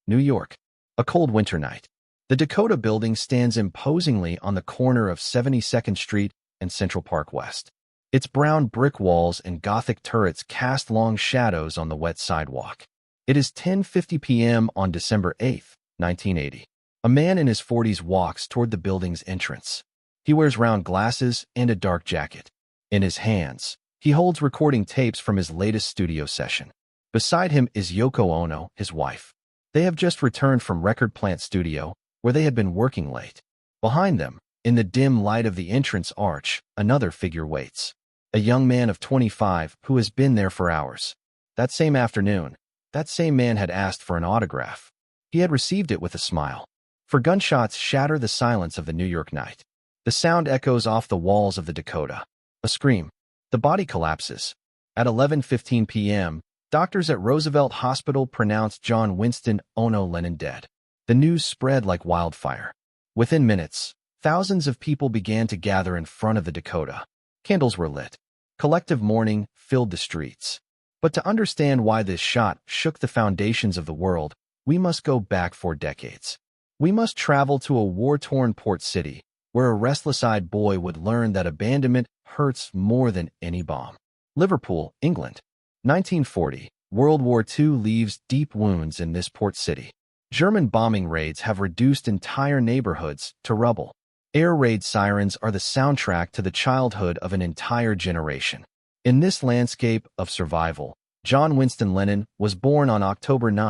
New York. A cold winter night. The Dakota building stands imposingly on the corner of 72nd Street and Central Park West. Its brown brick walls and Gothic turrets cast long shadows on the wet sidewalk. It is 10:50 p.m. on December 8, 1980. A man in his 40s walks toward the building's entrance. He wears round glasses and a dark jacket. In his hands, he holds recording tapes from his latest studio session. Beside him is Yoko Ono, his wife. They have just returned from Record Plant Studio, where they had been working late. Behind them, in the dim light of the entrance arch, another figure waits. A young man of 25 who has been there for hours. That same afternoon, that same man had asked for an autograph. He had received it with a smile. For gunshots shatter the silence of the New York night. The sound echoes off the walls of the Dakota. A scream. The body collapses. At 11:15 p.m., doctors at Roosevelt Hospital pronounced John Winston Ono Lennon dead. The news spread like wildfire. Within minutes, thousands of people began to gather in front of the Dakota. Candles were lit. Collective mourning filled the streets. But to understand why this shot shook the foundations of the world, we must go back 4 decades. We must travel to a war-torn port city, where a restless-eyed boy would learn that abandonment hurts more than any bomb. Liverpool, England. 1940. World War II leaves deep wounds in this port city. German bombing raids have reduced entire neighborhoods to rubble. Air raid sirens are the soundtrack to the childhood of an entire generation. In this landscape of survival, John Winston Lennon was born on October 9,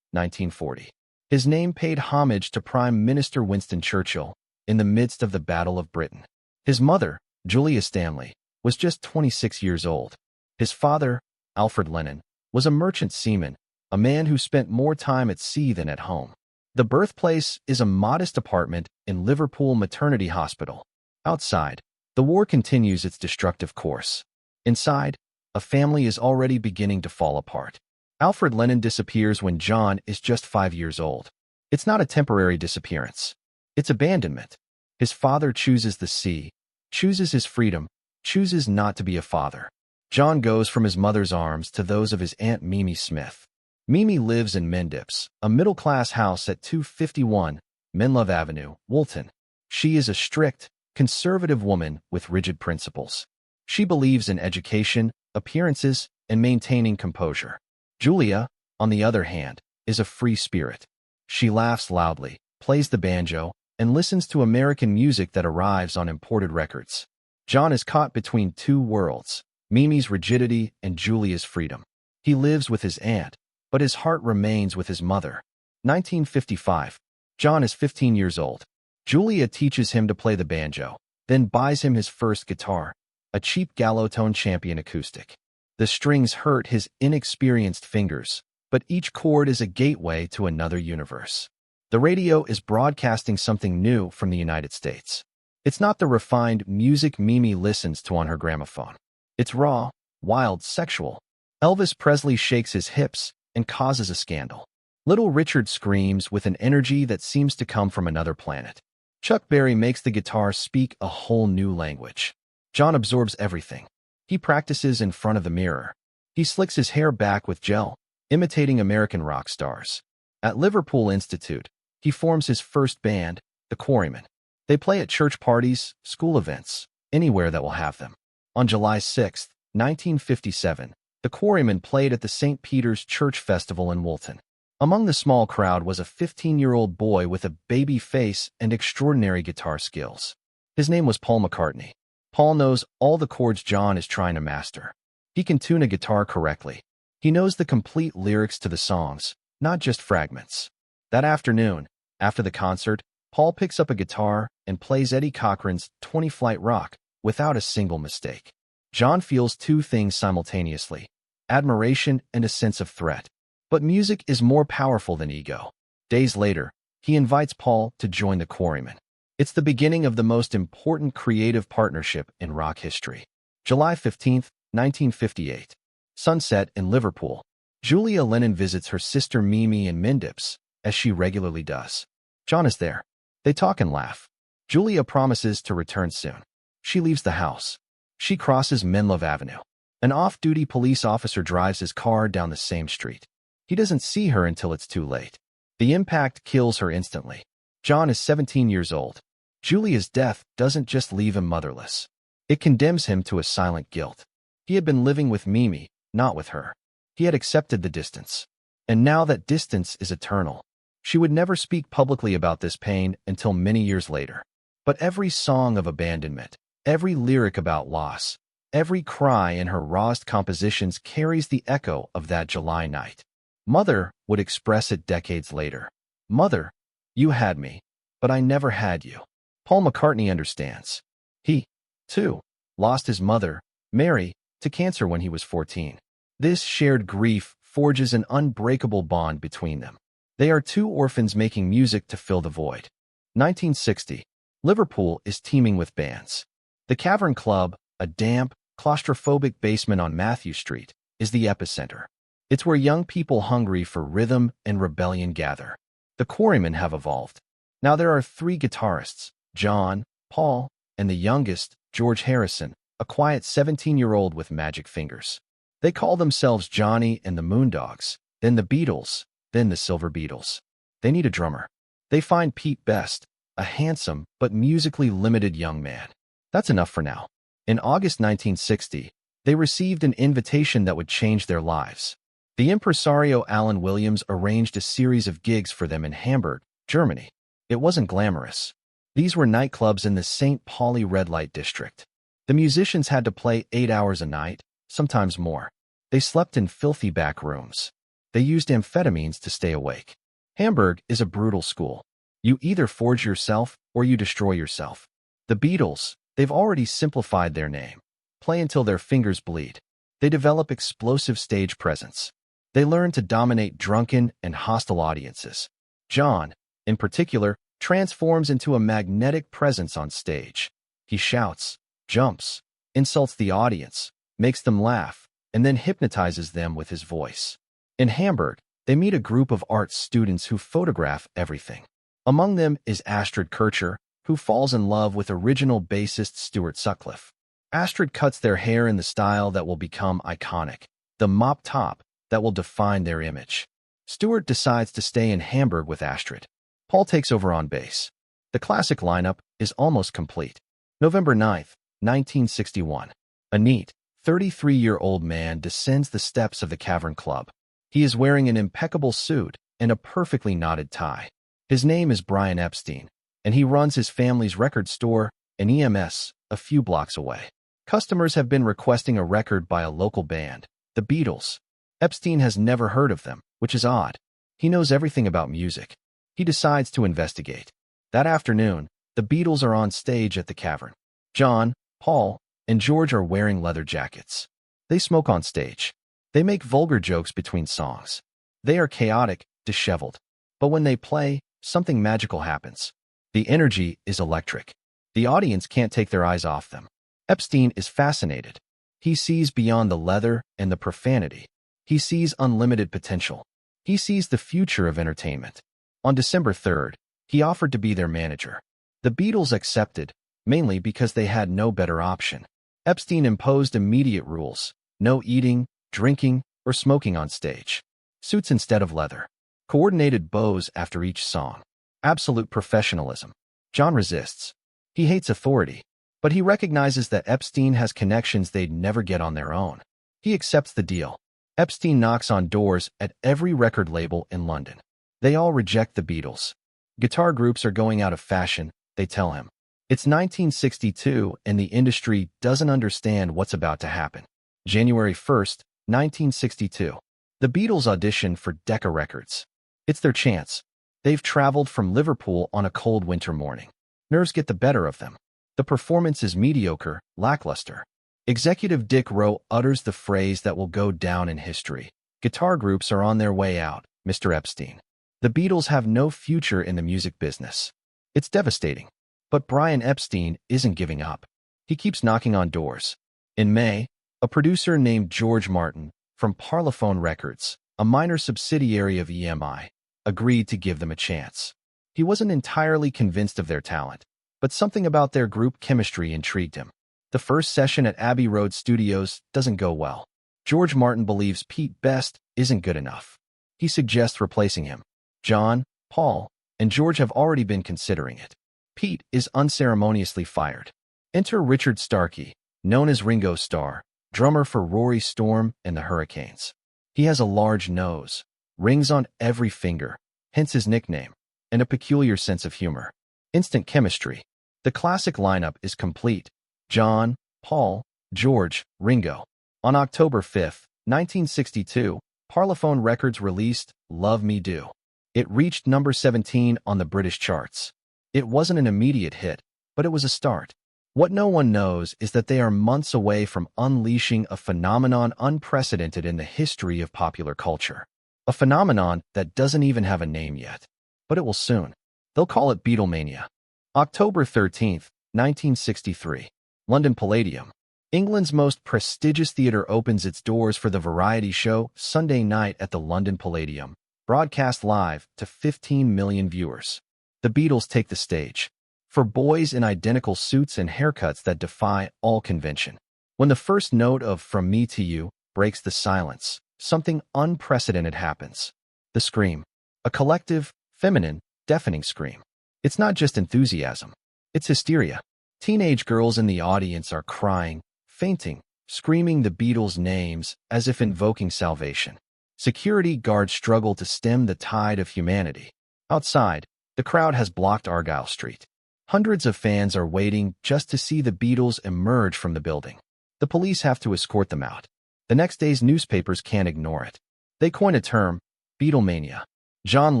1940. His name paid homage to Prime Minister Winston Churchill in the midst of the Battle of Britain. His mother, Julia Stanley, was just 26 years old. His father, Alfred Lennon, was a merchant seaman, a man who spent more time at sea than at home. The birthplace is a modest apartment in Liverpool Maternity Hospital. Outside, the war continues its destructive course. Inside, a family is already beginning to fall apart. Alfred Lennon disappears when John is just 5 years old. It's not a temporary disappearance. It's abandonment. His father chooses the sea, chooses his freedom, chooses not to be a father. John goes from his mother's arms to those of his Aunt Mimi Smith. Mimi lives in Mendips, a middle-class house at 251 Menlove Avenue, Woolton. She is a strict, conservative woman with rigid principles. She believes in education, appearances, and maintaining composure. Julia, on the other hand, is a free spirit. She laughs loudly, plays the banjo, and listens to American music that arrives on imported records. John is caught between 2 worlds, Mimi's rigidity and Julia's freedom. He lives with his aunt, but his heart remains with his mother. 1955. John is 15 years old. Julia teaches him to play the banjo, then buys him his first guitar, a cheap Gallotone Champion acoustic. The strings hurt his inexperienced fingers, but each chord is a gateway to another universe. The radio is broadcasting something new from the United States. It's not the refined music Mimi listens to on her gramophone. It's raw, wild, sexual. Elvis Presley shakes his hips and causes a scandal. Little Richard screams with an energy that seems to come from another planet. Chuck Berry makes the guitar speak a whole new language. John absorbs everything. He practices in front of the mirror. He slicks his hair back with gel, imitating American rock stars. At Liverpool Institute, he forms his first band, the Quarrymen. They play at church parties, school events, anywhere that will have them. On July 6, 1957, the Quarrymen played at the St. Peter's Church Festival in Woolton. Among the small crowd was a 15-year-old boy with a baby face and extraordinary guitar skills. His name was Paul McCartney. Paul knows all the chords John is trying to master. He can tune a guitar correctly. He knows the complete lyrics to the songs, not just fragments. That afternoon, after the concert, Paul picks up a guitar and plays Eddie Cochran's 20 Flight Rock without a single mistake. John feels 2 things simultaneously: admiration and a sense of threat. But music is more powerful than ego. Days later, he invites Paul to join the Quarrymen. It's the beginning of the most important creative partnership in rock history. July 15, 1958. Sunset in Liverpool. Julia Lennon visits her sister Mimi in Mendips, as she regularly does. John is there. They talk and laugh. Julia promises to return soon. She leaves the house. She crosses Menlove Avenue. An off-duty police officer drives his car down the same street. He doesn't see her until it's too late. The impact kills her instantly. John is 17 years old. Julia's death doesn't just leave him motherless. It condemns him to a silent guilt. He had been living with Mimi, not with her. He had accepted the distance. And now that distance is eternal. She would never speak publicly about this pain until many years later. But every song of abandonment, every lyric about loss, every cry in her rawest compositions carries the echo of that July night. Mother would express it decades later. Mother, you had me, but I never had you. Paul McCartney understands. He, too, lost his mother, Mary, to cancer when he was 14. This shared grief forges an unbreakable bond between them. They are two orphans making music to fill the void. 1960. Liverpool is teeming with bands. The Cavern Club, a damp, claustrophobic basement on Matthew Street, is the epicenter. It's where young people hungry for rhythm and rebellion gather. The Quarrymen have evolved. Now there are 3 guitarists, John, Paul, and the youngest, George Harrison, a quiet 17-year-old with magic fingers. They call themselves Johnny and the Moondogs, then the Beatles, then the Silver Beatles. They need a drummer. They find Pete Best, a handsome but musically limited young man. That's enough for now. In August 1960, they received an invitation that would change their lives. The impresario Alan Williams arranged a series of gigs for them in Hamburg, Germany. It wasn't glamorous. These were nightclubs in the St. Pauli red light district. The musicians had to play 8 hours a night, sometimes more. They slept in filthy back rooms. They used amphetamines to stay awake. Hamburg is a brutal school. You either forge yourself or you destroy yourself. The Beatles, they've already simplified their name. Play until their fingers bleed. They develop explosive stage presence. They learn to dominate drunken and hostile audiences. John, in particular, transforms into a magnetic presence on stage. He shouts, jumps, insults the audience, makes them laugh, and then hypnotizes them with his voice. In Hamburg, they meet a group of art students who photograph everything. Among them is Astrid Kircher, who falls in love with original bassist Stuart Sutcliffe. Astrid cuts their hair in the style that will become iconic, the mop top that will define their image. Stuart decides to stay in Hamburg with Astrid. Paul takes over on bass. The classic lineup is almost complete. November 9th, 1961. A neat, 33-year-old man descends the steps of the Cavern Club. He is wearing an impeccable suit and a perfectly knotted tie. His name is Brian Epstein, and he runs his family's record store, an EMS, a few blocks away. Customers have been requesting a record by a local band, the Beatles. Epstein has never heard of them, which is odd. He knows everything about music. He decides to investigate. That afternoon, the Beatles are on stage at the Cavern. John, Paul, and George are wearing leather jackets. They smoke on stage. They make vulgar jokes between songs. They are chaotic, disheveled. But when they play, something magical happens. The energy is electric. The audience can't take their eyes off them. Epstein is fascinated. He sees beyond the leather and the profanity. He sees unlimited potential. He sees the future of entertainment. On December 3rd, he offered to be their manager. The Beatles accepted, mainly because they had no better option. Epstein imposed immediate rules: no eating, drinking, or smoking on stage. Suits instead of leather. Coordinated bows after each song. Absolute professionalism. John resists. He hates authority, but he recognizes that Epstein has connections they'd never get on their own. He accepts the deal. Epstein knocks on doors at every record label in London. They all reject the Beatles. Guitar groups are going out of fashion, they tell him. It's 1962 and the industry doesn't understand what's about to happen. January 1st, 1962. The Beatles audition for Decca Records. It's their chance. They've traveled from Liverpool on a cold winter morning. Nerves get the better of them. The performance is mediocre, lackluster. Executive Dick Rowe utters the phrase that will go down in history. Guitar groups are on their way out, Mr. Epstein. The Beatles have no future in the music business. It's devastating. But Brian Epstein isn't giving up. He keeps knocking on doors. In May, a producer named George Martin, from Parlophone Records, a minor subsidiary of EMI, agreed to give them a chance. He wasn't entirely convinced of their talent, but something about their group chemistry intrigued him. The first session at Abbey Road Studios doesn't go well. George Martin believes Pete Best isn't good enough. He suggests replacing him. John, Paul, and George have already been considering it. Pete is unceremoniously fired. Enter Richard Starkey, known as Ringo Starr, drummer for Rory Storm and the Hurricanes. He has a large nose, rings on every finger, hence his nickname, and a peculiar sense of humor. Instant chemistry. The classic lineup is complete. John, Paul, George, Ringo. On October 5, 1962, Parlophone Records released Love Me Do. It reached number 17 on the British charts. It wasn't an immediate hit, but it was a start. What no one knows is that they are months away from unleashing a phenomenon unprecedented in the history of popular culture. A phenomenon that doesn't even have a name yet. But it will soon. They'll call it Beatlemania. October 13, 1963. London Palladium. England's most prestigious theatre opens its doors for the variety show Sunday Night at the London Palladium, broadcast live to 15 million viewers. The Beatles take the stage. For boys in identical suits and haircuts that defy all convention. When the first note of From Me to You breaks the silence, something unprecedented happens. The scream. A collective, feminine, deafening scream. It's not just enthusiasm. It's hysteria. Teenage girls in the audience are crying, fainting, screaming the Beatles' names as if invoking salvation. Security guards struggle to stem the tide of humanity. Outside, the crowd has blocked Argyle Street. Hundreds of fans are waiting just to see the Beatles emerge from the building. The police have to escort them out. The next day's newspapers can't ignore it. They coin a term, Beatlemania. John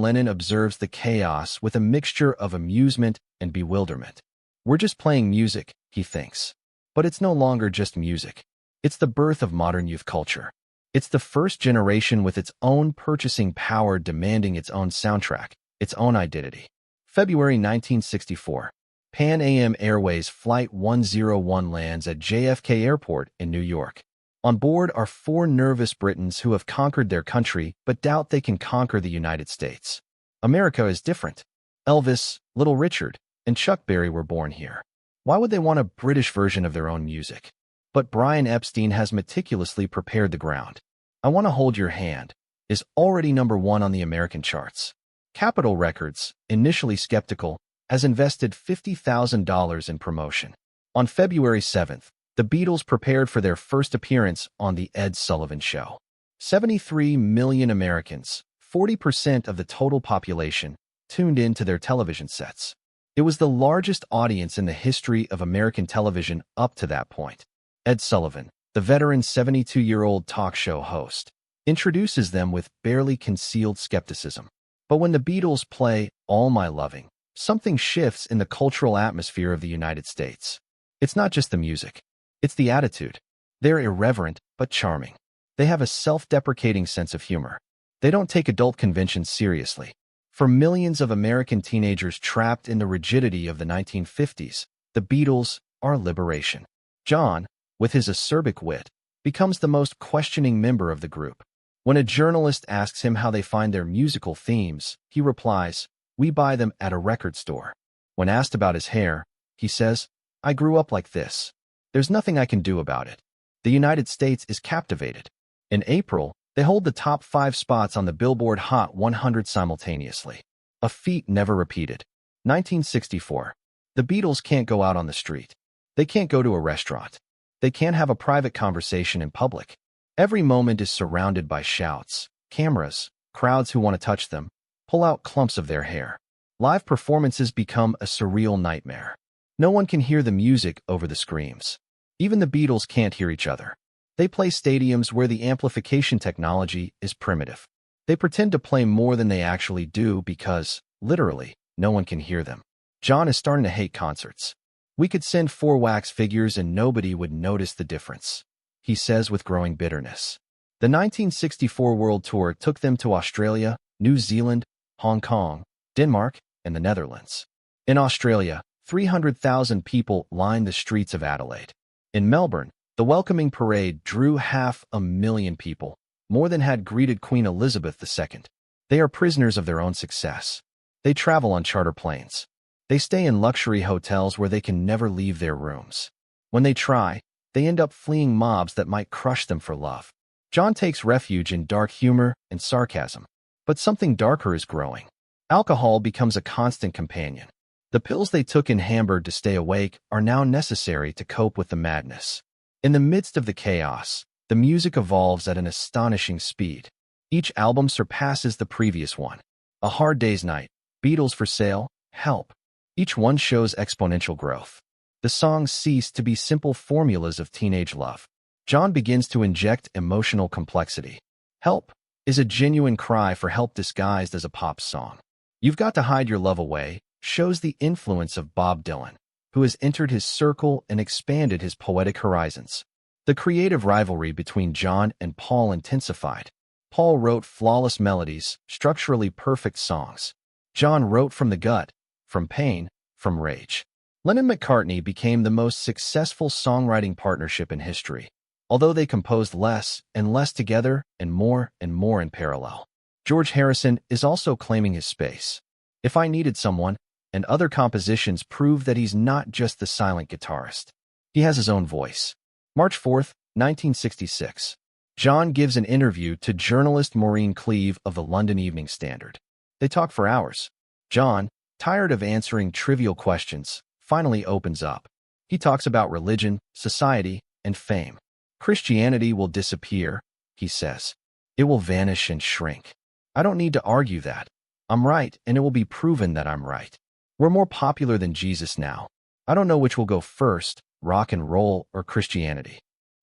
Lennon observes the chaos with a mixture of amusement and bewilderment. We're just playing music, he thinks. But it's no longer just music. It's the birth of modern youth culture. It's the first generation with its own purchasing power demanding its own soundtrack, its own identity. February 1964. Pan Am Airways Flight 101 lands at JFK Airport in New York. On board are 4 nervous Britons who have conquered their country but doubt they can conquer the United States. America is different. Elvis, Little Richard, and Chuck Berry were born here. Why would they want a British version of their own music? But Brian Epstein has meticulously prepared the ground. I Want to Hold Your Hand is already number 1 on the American charts. Capitol Records, initially skeptical, has invested $50,000 in promotion. On February 7th, the Beatles prepared for their first appearance on The Ed Sullivan Show. 73 million Americans, 40% of the total population, tuned in to their television sets. It was the largest audience in the history of American television up to that point. Ed Sullivan, the veteran 72-year-old talk show host, introduces them with barely concealed skepticism. But when the Beatles play All My Loving, something shifts in the cultural atmosphere of the United States. It's not just the music. It's the attitude. They're irreverent, but charming. They have a self-deprecating sense of humor. They don't take adult conventions seriously. For millions of American teenagers trapped in the rigidity of the 1950s, the Beatles are liberation. John, with his acerbic wit, becomes the most questioning member of the group. When a journalist asks him how they find their musical themes, he replies, "We buy them at a record store." When asked about his hair, he says, "I grew up like this. There's nothing I can do about it." The United States is captivated. In April, they hold the top 5 spots on the Billboard Hot 100 simultaneously. A feat never repeated. 1964. The Beatles can't go out on the street. They can't go to a restaurant. They can't have a private conversation in public. Every moment is surrounded by shouts, cameras, crowds who want to touch them, pull out clumps of their hair. Live performances become a surreal nightmare. No one can hear the music over the screams. Even the Beatles can't hear each other. They play stadiums where the amplification technology is primitive. They pretend to play more than they actually do because, literally, no one can hear them. John is starting to hate concerts. "We could send 4 wax figures and nobody would notice the difference," he says with growing bitterness. The 1964 World Tour took them to Australia, New Zealand, Hong Kong, Denmark, and the Netherlands. In Australia, 300,000 people lined the streets of Adelaide. In Melbourne, the welcoming parade drew 500,000 people, more than had greeted Queen Elizabeth II. They are prisoners of their own success. They travel on charter planes. They stay in luxury hotels where they can never leave their rooms. When they try, they end up fleeing mobs that might crush them for love. John takes refuge in dark humor and sarcasm. But something darker is growing. Alcohol becomes a constant companion. The pills they took in Hamburg to stay awake are now necessary to cope with the madness. In the midst of the chaos, the music evolves at an astonishing speed. Each album surpasses the previous one. A Hard Day's Night, Beatles for Sale, Help. Each one shows exponential growth. The songs cease to be simple formulas of teenage love. John begins to inject emotional complexity. Help is a genuine cry for help disguised as a pop song. You've Got to Hide Your Love Away shows the influence of Bob Dylan, who has entered his circle and expanded his poetic horizons. The creative rivalry between John and Paul intensified. Paul wrote flawless melodies, structurally perfect songs. John wrote from the gut, from pain, from rage. Lennon-McCartney became the most successful songwriting partnership in history, although they composed less and less together and more in parallel. George Harrison is also claiming his space. If I Needed Someone and other compositions prove that he's not just the silent guitarist. He has his own voice. March 4, 1966. John gives an interview to journalist Maureen Cleave of the London Evening Standard. They talk for hours. John, tired of answering trivial questions, finally opens up. He talks about religion, society, and fame. Christianity will disappear, he says. It will vanish and shrink. I don't need to argue that. I'm right, and it will be proven that I'm right. We're more popular than Jesus now. I don't know which will go first, rock and roll or Christianity.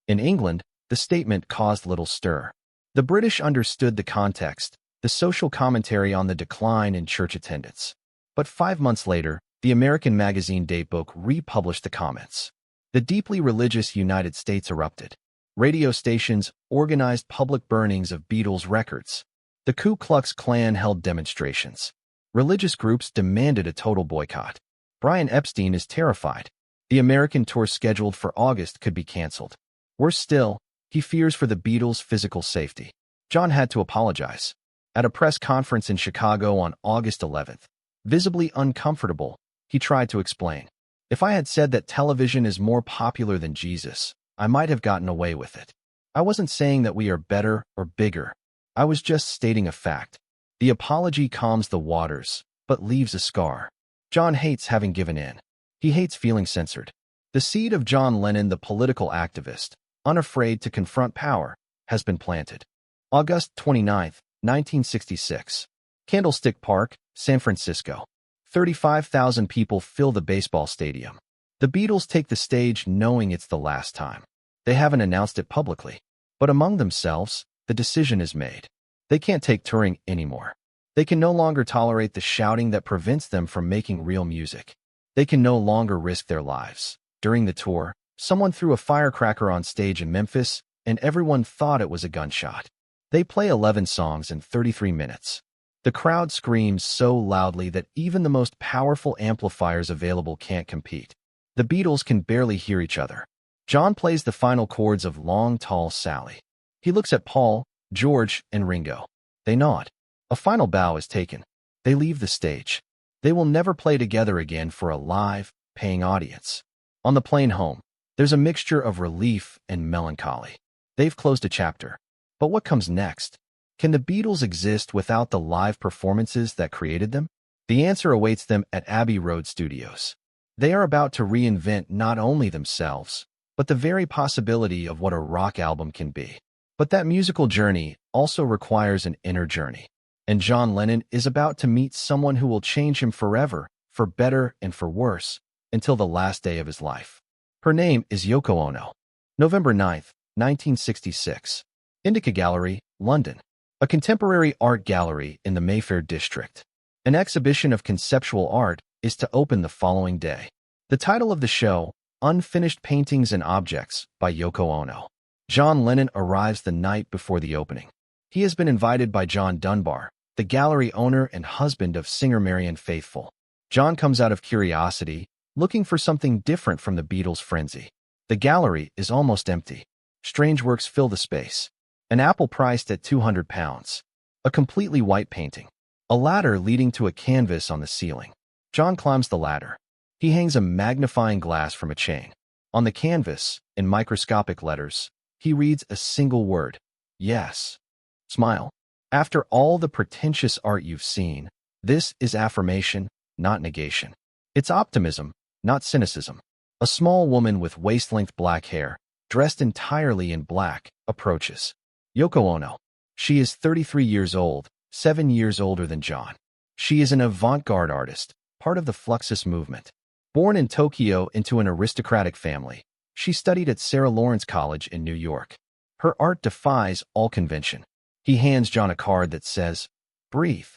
In England, the statement caused little stir. The British understood the context, the social commentary on the decline in church attendance. But 5 months later, the American magazine Datebook republished the comments. The deeply religious United States erupted. Radio stations organized public burnings of Beatles records. The Ku Klux Klan held demonstrations. Religious groups demanded a total boycott. Brian Epstein is terrified. The American tour scheduled for August could be canceled. Worse still, he fears for the Beatles' physical safety. John had to apologize. At a press conference in Chicago on August 11th, visibly uncomfortable, he tried to explain. If I had said that television is more popular than Jesus, I might have gotten away with it. I wasn't saying that we are better or bigger. I was just stating a fact. The apology calms the waters, but leaves a scar. John hates having given in. He hates feeling censored. The seed of John Lennon, the political activist, unafraid to confront power, has been planted. August 29, 1966. Candlestick Park, San Francisco. 35,000 people fill the baseball stadium. The Beatles take the stage knowing it's the last time. They haven't announced it publicly. But among themselves, the decision is made. They can't take touring anymore. They can no longer tolerate the shouting that prevents them from making real music. They can no longer risk their lives. During the tour, someone threw a firecracker on stage in Memphis, and everyone thought it was a gunshot. They play 11 songs in 33 minutes. The crowd screams so loudly that even the most powerful amplifiers available can't compete. The Beatles can barely hear each other. John plays the final chords of Long Tall Sally. He looks at Paul, George, and Ringo. They nod. A final bow is taken. They leave the stage. They will never play together again for a live, paying audience. On the plane home, there's a mixture of relief and melancholy. They've closed a chapter. But what comes next? Can the Beatles exist without the live performances that created them? The answer awaits them at Abbey Road Studios. They are about to reinvent not only themselves, but the very possibility of what a rock album can be. But that musical journey also requires an inner journey. And John Lennon is about to meet someone who will change him forever, for better and for worse, until the last day of his life. Her name is Yoko Ono. November 9, 1966. Indica Gallery, London. A contemporary art gallery in the Mayfair district. An exhibition of conceptual art is to open the following day. The title of the show, Unfinished Paintings and Objects by Yoko Ono. John Lennon arrives the night before the opening. He has been invited by John Dunbar, the gallery owner and husband of singer Marianne Faithfull. John comes out of curiosity, looking for something different from the Beatles' frenzy. The gallery is almost empty. Strange works fill the space. An apple priced at £200. A completely white painting. A ladder leading to a canvas on the ceiling. John climbs the ladder. He hangs a magnifying glass from a chain. On the canvas, in microscopic letters, he reads a single word. Yes. Smile. After all the pretentious art you've seen, This is affirmation, not negation. It's optimism, not cynicism. A small woman with waist-length black hair, dressed entirely in black, approaches Yoko Ono. She is 33 years old, 7 years older than John. She is an avant-garde artist, part of the Fluxus movement. Born in Tokyo into an aristocratic family, she studied at Sarah Lawrence College in New York. Her art defies all convention. He hands John a card that says, "Breathe."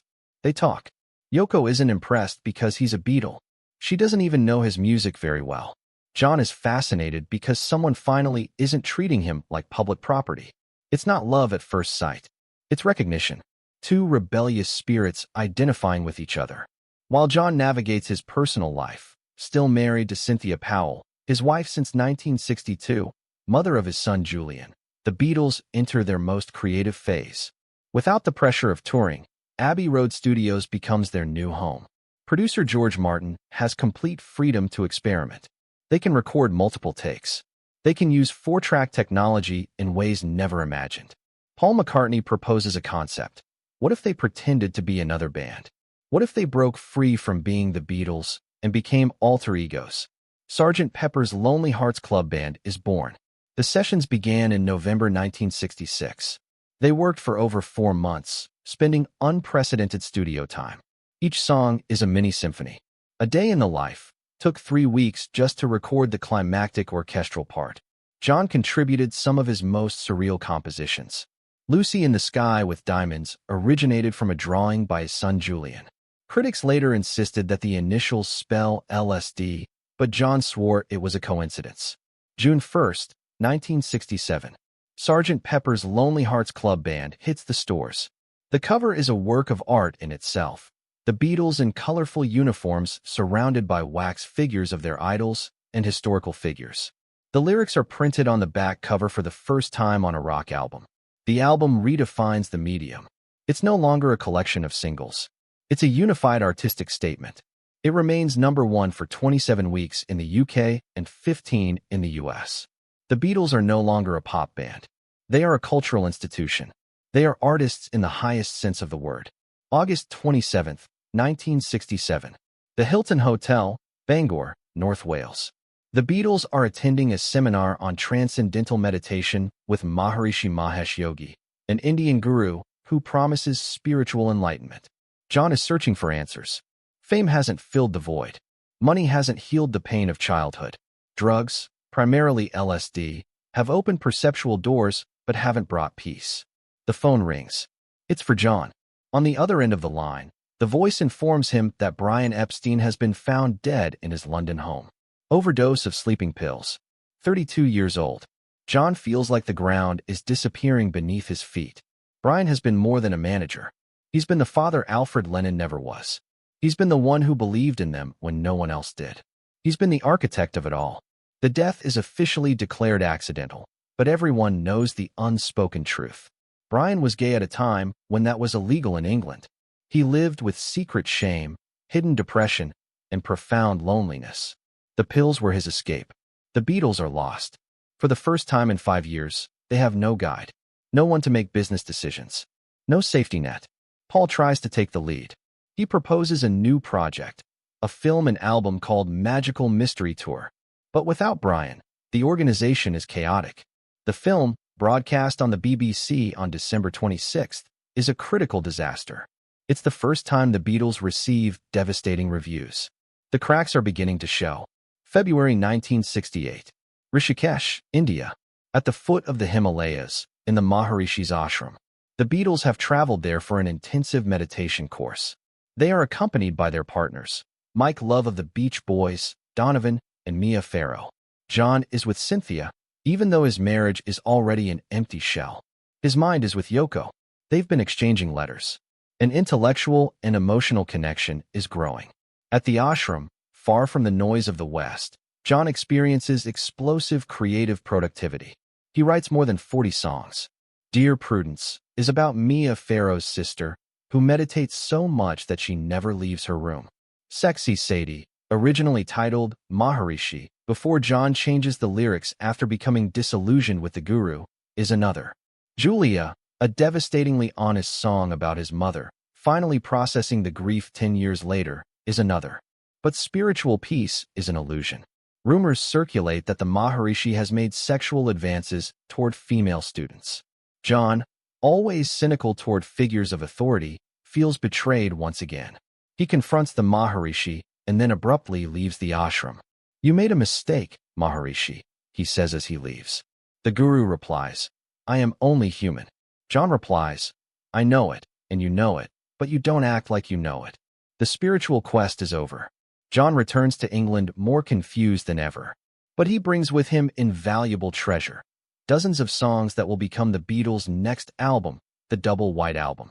They talk. Yoko isn't impressed because he's a Beatle. She doesn't even know his music very well. John is fascinated because someone finally isn't treating him like public property. It's not love at first sight. It's recognition. Two rebellious spirits identifying with each other. While John navigates his personal life, still married to Cynthia Powell, his wife since 1962, mother of his son Julian, the Beatles enter their most creative phase. Without the pressure of touring, Abbey Road Studios becomes their new home. Producer George Martin has complete freedom to experiment. They can record multiple takes. They can use 4-track technology in ways never imagined. Paul McCartney proposes a concept. What if they pretended to be another band? What if they broke free from being the Beatles and became alter egos? Sgt. Pepper's Lonely Hearts Club Band is born. The sessions began in November 1966. They worked for over 4 months, spending unprecedented studio time. Each song is a mini-symphony. A Day in the Life took 3 weeks just to record the climactic orchestral part. John contributed some of his most surreal compositions. Lucy in the Sky with Diamonds originated from a drawing by his son Julian. Critics later insisted that the initials spell LSD, but John swore it was a coincidence. June 1st, 1967. Sgt. Pepper's Lonely Hearts Club Band hits the stores. The cover is a work of art in itself. The Beatles in colorful uniforms surrounded by wax figures of their idols and historical figures. The lyrics are printed on the back cover for the first time on a rock album. The album redefines the medium. It's no longer a collection of singles. It's a unified artistic statement. It remains #1 for 27 weeks in the UK and 15 in the US. The Beatles are no longer a pop band. They are a cultural institution. They are artists in the highest sense of the word. August 27, 1967. The Hilton Hotel, Bangor, North Wales. The Beatles are attending a seminar on transcendental meditation with Maharishi Mahesh Yogi, an Indian guru who promises spiritual enlightenment. John is searching for answers. Fame hasn't filled the void. Money hasn't healed the pain of childhood. Drugs, primarily LSD, have opened perceptual doors but haven't brought peace. The phone rings. It's for John. On the other end of the line, the voice informs him that Brian Epstein has been found dead in his London home. Overdose of sleeping pills. 32 years old. John feels like the ground is disappearing beneath his feet. Brian has been more than a manager. He's been the father Alfred Lennon never was. He's been the one who believed in them when no one else did. He's been the architect of it all. The death is officially declared accidental, but everyone knows the unspoken truth. Brian was gay at a time when that was illegal in England. He lived with secret shame, hidden depression, and profound loneliness. The pills were his escape. The Beatles are lost. For the first time in 5 years, they have no guide, no one to make business decisions, no safety net. Paul tries to take the lead. He proposes a new project, a film and album called Magical Mystery Tour. But without Brian, the organization is chaotic. The film, broadcast on the BBC on December 26th, is a critical disaster. It's the first time the Beatles receive devastating reviews. The cracks are beginning to show. February 1968. Rishikesh, India. At the foot of the Himalayas, in the Maharishi's ashram. The Beatles have traveled there for an intensive meditation course. They are accompanied by their partners, Mike Love of the Beach Boys, Donovan, and Mia Farrow. John is with Cynthia, even though his marriage is already an empty shell. His mind is with Yoko. They've been exchanging letters. An intellectual and emotional connection is growing. At the ashram, far from the noise of the West, John experiences explosive creative productivity. He writes more than 40 songs. Dear Prudence is about Mia Farrow's sister, who meditates so much that she never leaves her room. Sexy Sadie, originally titled Maharishi, before John changes the lyrics after becoming disillusioned with the guru, is another. Julia, a devastatingly honest song about his mother, Finally processing the grief 10 years later is another. But spiritual peace is an illusion. Rumors circulate that the Maharishi has made sexual advances toward female students. John, always cynical toward figures of authority, feels betrayed once again. He confronts the Maharishi and then abruptly leaves the ashram. "You made a mistake, Maharishi," he says as he leaves. The guru replies, "I am only human." John replies, "I know it, and you know it, but you don't act like you know it." The spiritual quest is over. John returns to England more confused than ever. But he brings with him invaluable treasure. Dozens of songs that will become the Beatles' next album, the Double White Album.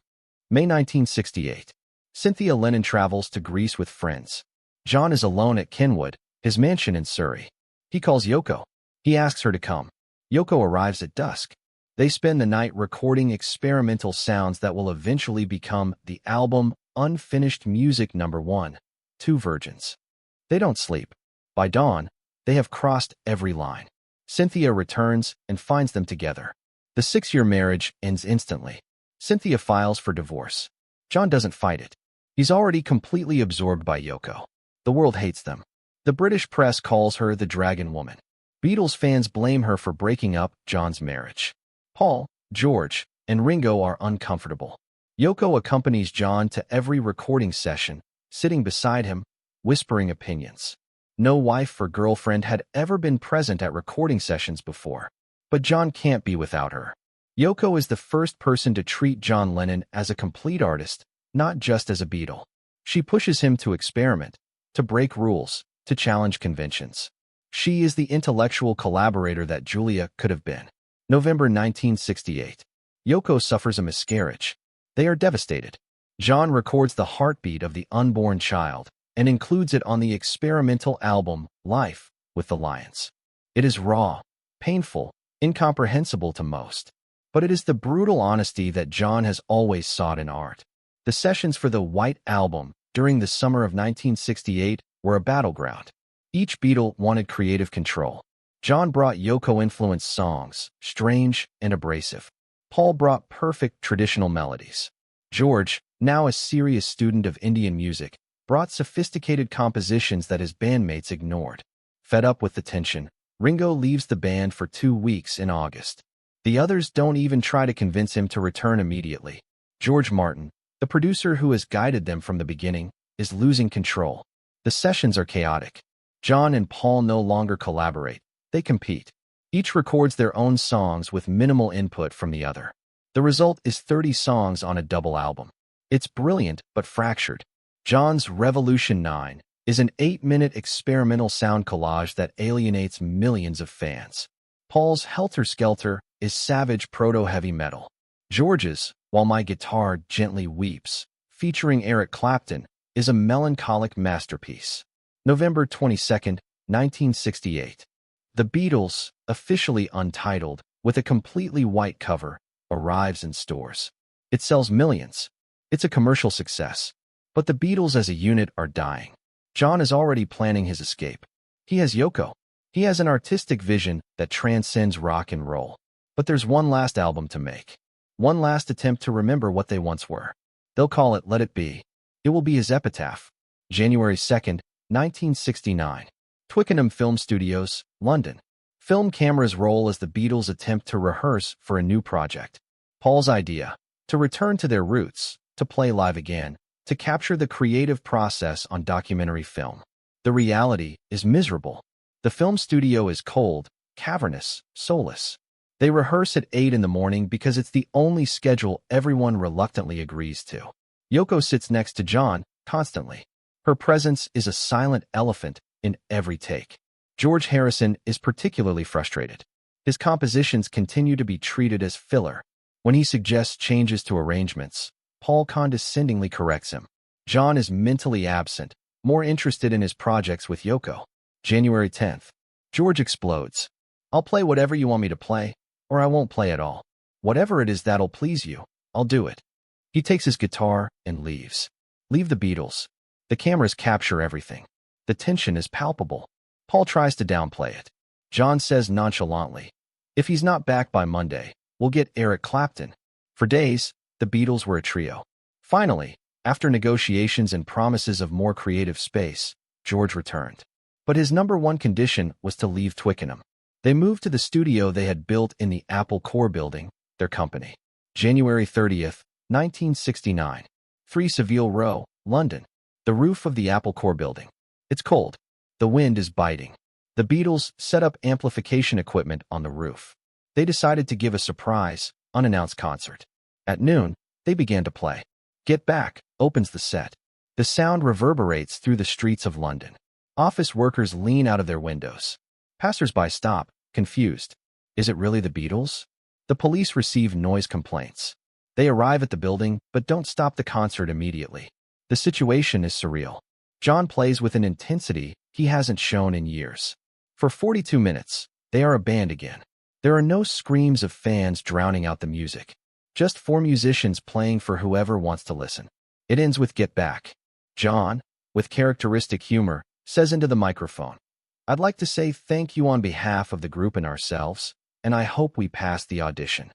May 1968. Cynthia Lennon travels to Greece with friends. John is alone at Kenwood, his mansion in Surrey. He calls Yoko. He asks her to come. Yoko arrives at dusk. They spend the night recording experimental sounds that will eventually become the album Unfinished Music No. 1, Two Virgins. They don't sleep. By dawn, they have crossed every line. Cynthia returns and finds them together. The 6-year marriage ends instantly. Cynthia files for divorce. John doesn't fight it. He's already completely absorbed by Yoko. The world hates them. The British press calls her the Dragon Woman. Beatles fans blame her for breaking up John's marriage. Paul, George, and Ringo are uncomfortable. Yoko accompanies John to every recording session, sitting beside him, whispering opinions. No wife or girlfriend had ever been present at recording sessions before. But John can't be without her. Yoko is the first person to treat John Lennon as a complete artist, not just as a Beatle. She pushes him to experiment, to break rules, to challenge conventions. She is the intellectual collaborator that Julia could have been. November 1968. Yoko suffers a miscarriage. They are devastated. John records the heartbeat of the unborn child and includes it on the experimental album Life with the Lions. It is raw, painful, incomprehensible to most. But it is the brutal honesty that John has always sought in art. The sessions for the White Album during the summer of 1968 were a battleground. Each Beatle wanted creative control. John brought Yoko-influenced songs, strange and abrasive. Paul brought perfect traditional melodies. George, now a serious student of Indian music, brought sophisticated compositions that his bandmates ignored. Fed up with the tension, Ringo leaves the band for 2 weeks in August. The others don't even try to convince him to return immediately. George Martin, the producer who has guided them from the beginning, is losing control. The sessions are chaotic. John and Paul no longer collaborate. They compete. Each records their own songs with minimal input from the other. The result is 30 songs on a double album. It's brilliant but fractured. John's Revolution 9 is an 8-minute experimental sound collage that alienates millions of fans. Paul's Helter Skelter is savage proto-heavy metal. George's While My Guitar Gently Weeps, featuring Eric Clapton, is a melancholic masterpiece. November 22, 1968. The Beatles, officially untitled, with a completely white cover, arrives in stores. It sells millions. It's a commercial success. But the Beatles as a unit are dying. John is already planning his escape. He has Yoko. He has an artistic vision that transcends rock and roll. But there's one last album to make. One last attempt to remember what they once were. They'll call it Let It Be. It will be his epitaph. January 2nd, 1969. Twickenham Film Studios, London. Film cameras roll as the Beatles attempt to rehearse for a new project. Paul's idea: to return to their roots, to play live again, to capture the creative process on documentary film. The reality is miserable. The film studio is cold, cavernous, soulless. They rehearse at 8 in the morning because it's the only schedule everyone reluctantly agrees to. Yoko sits next to John, constantly. Her presence is a silent elephant in every take. George Harrison is particularly frustrated. His compositions continue to be treated as filler. When he suggests changes to arrangements, Paul condescendingly corrects him. John is mentally absent, more interested in his projects with Yoko. January 10th. George explodes. "I'll play whatever you want me to play, or I won't play at all. Whatever it is that'll please you, I'll do it." He takes his guitar and leaves. Leave the Beatles. The cameras capture everything. The tension is palpable. Paul tries to downplay it. John says nonchalantly, "If he's not back by Monday, we'll get Eric Clapton." For days, the Beatles were a trio. Finally, after negotiations and promises of more creative space, George returned. But his number one condition was to leave Twickenham. They moved to the studio they had built in the Apple Corps building, their company. January 30th, 1969. 3 Savile Row, London. The roof of the Apple Corps building. It's cold. The wind is biting. The Beatles set up amplification equipment on the roof. They decided to give a surprise, unannounced concert. At noon, they began to play. Get Back opens the set. The sound reverberates through the streets of London. Office workers lean out of their windows. Passers-by stop, confused. Is it really the Beatles? The police receive noise complaints. They arrive at the building but don't stop the concert immediately. The situation is surreal. John plays with an intensity he hasn't shown in years. For 42 minutes, they are a band again. There are no screams of fans drowning out the music. Just 4 musicians playing for whoever wants to listen. It ends with Get Back. John, with characteristic humor, says into the microphone, "I'd like to say thank you on behalf of the group and ourselves, and I hope we pass the audition."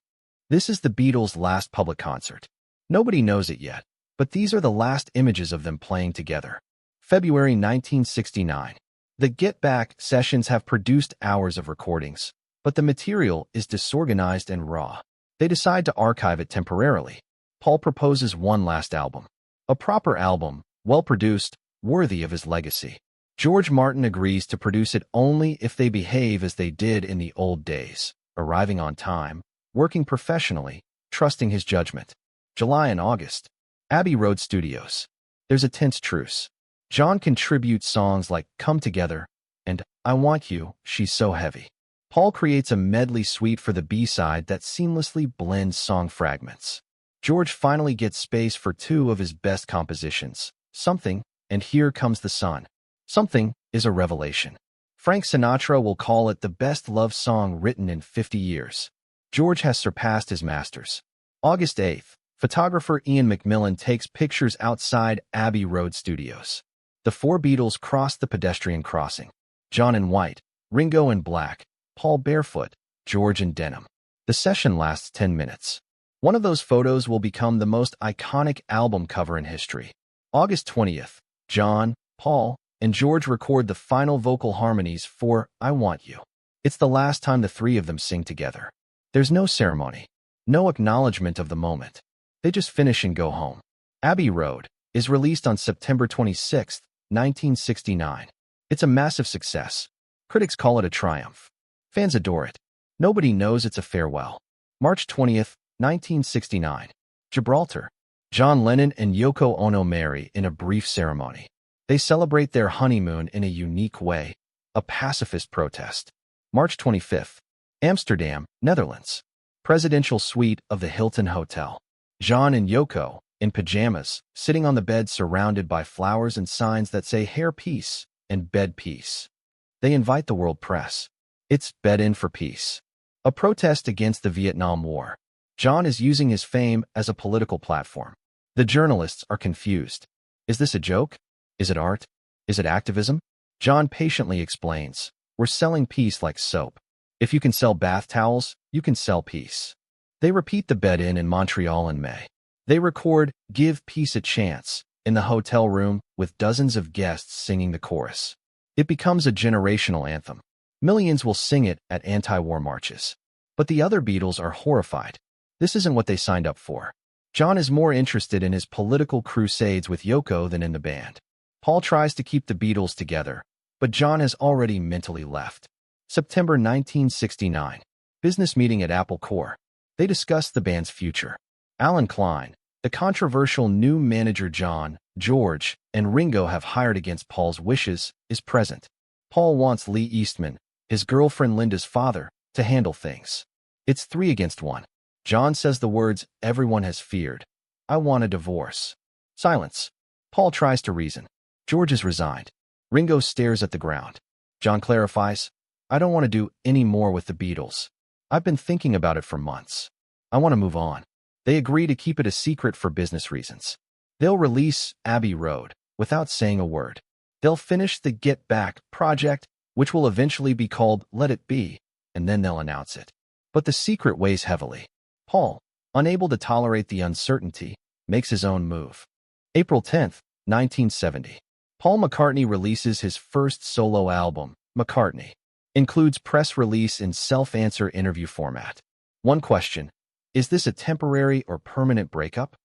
This is the Beatles' last public concert. Nobody knows it yet, but these are the last images of them playing together. February 1969. The Get Back sessions have produced hours of recordings, but the material is disorganized and raw. They decide to archive it temporarily. Paul proposes one last album. A proper album, well-produced, worthy of his legacy. George Martin agrees to produce it only if they behave as they did in the old days, arriving on time, working professionally, trusting his judgment. July and August. Abbey Road Studios. There's a tense truce. John contributes songs like Come Together and I Want You, She's So Heavy. Paul creates a medley suite for the B-side that seamlessly blends song fragments. George finally gets space for 2 of his best compositions, Something and Here Comes the Sun. Something is a revelation. Frank Sinatra will call it the best love song written in 50 years. George has surpassed his masters. August 8th, photographer Ian McMillan takes pictures outside Abbey Road Studios. The 4 Beatles cross the pedestrian crossing. John in white, Ringo in black, Paul barefoot, George in denim. The session lasts 10 minutes. One of those photos will become the most iconic album cover in history. August 20th, John, Paul, and George record the final vocal harmonies for I Want You. It's the last time the 3 of them sing together. There's no ceremony, no acknowledgement of the moment. They just finish and go home. Abbey Road is released on September 26, 1969. It's a massive success. Critics call it a triumph. Fans adore it. Nobody knows it's a farewell. March 20th, 1969. Gibraltar. John Lennon and Yoko Ono marry in a brief ceremony. They celebrate their honeymoon in a unique way, a pacifist protest. March 25th. Amsterdam, Netherlands. Presidential suite of the Hilton Hotel. John and Yoko, in pajamas, sitting on the bed surrounded by flowers and signs that say hair peace and bed peace. They invite the world press. It's Bed In for Peace. A protest against the Vietnam War. John is using his fame as a political platform. The journalists are confused. Is this a joke? Is it art? Is it activism? John patiently explains, we're selling peace like soap. If you can sell bath towels, you can sell peace. They repeat the Bed In Montreal in May. They record Give Peace a Chance in the hotel room with dozens of guests singing the chorus. It becomes a generational anthem. Millions will sing it at anti-war marches. But the other Beatles are horrified. This isn't what they signed up for. John is more interested in his political crusades with Yoko than in the band. Paul tries to keep the Beatles together, but John has already mentally left. September 1969. Business meeting at Apple Corps. They discuss the band's future. Alan Klein, the controversial new manager John, George, and Ringo have hired against Paul's wishes, is present. Paul wants Lee Eastman, his girlfriend Linda's father, to handle things. It's 3 against 1. John says the words everyone has feared. I want a divorce. Silence. Paul tries to reason. George is resigned. Ringo stares at the ground. John clarifies, I don't want to do any more with the Beatles. I've been thinking about it for months. I want to move on. They agree to keep it a secret for business reasons. They'll release Abbey Road without saying a word. They'll finish the Get Back project, which will eventually be called Let It Be, and then they'll announce it. But the secret weighs heavily. Paul, unable to tolerate the uncertainty, makes his own move. April 10th, 1970. Paul McCartney releases his first solo album, McCartney. Includes press release in self-answer interview format. One question: is this a temporary or permanent breakup?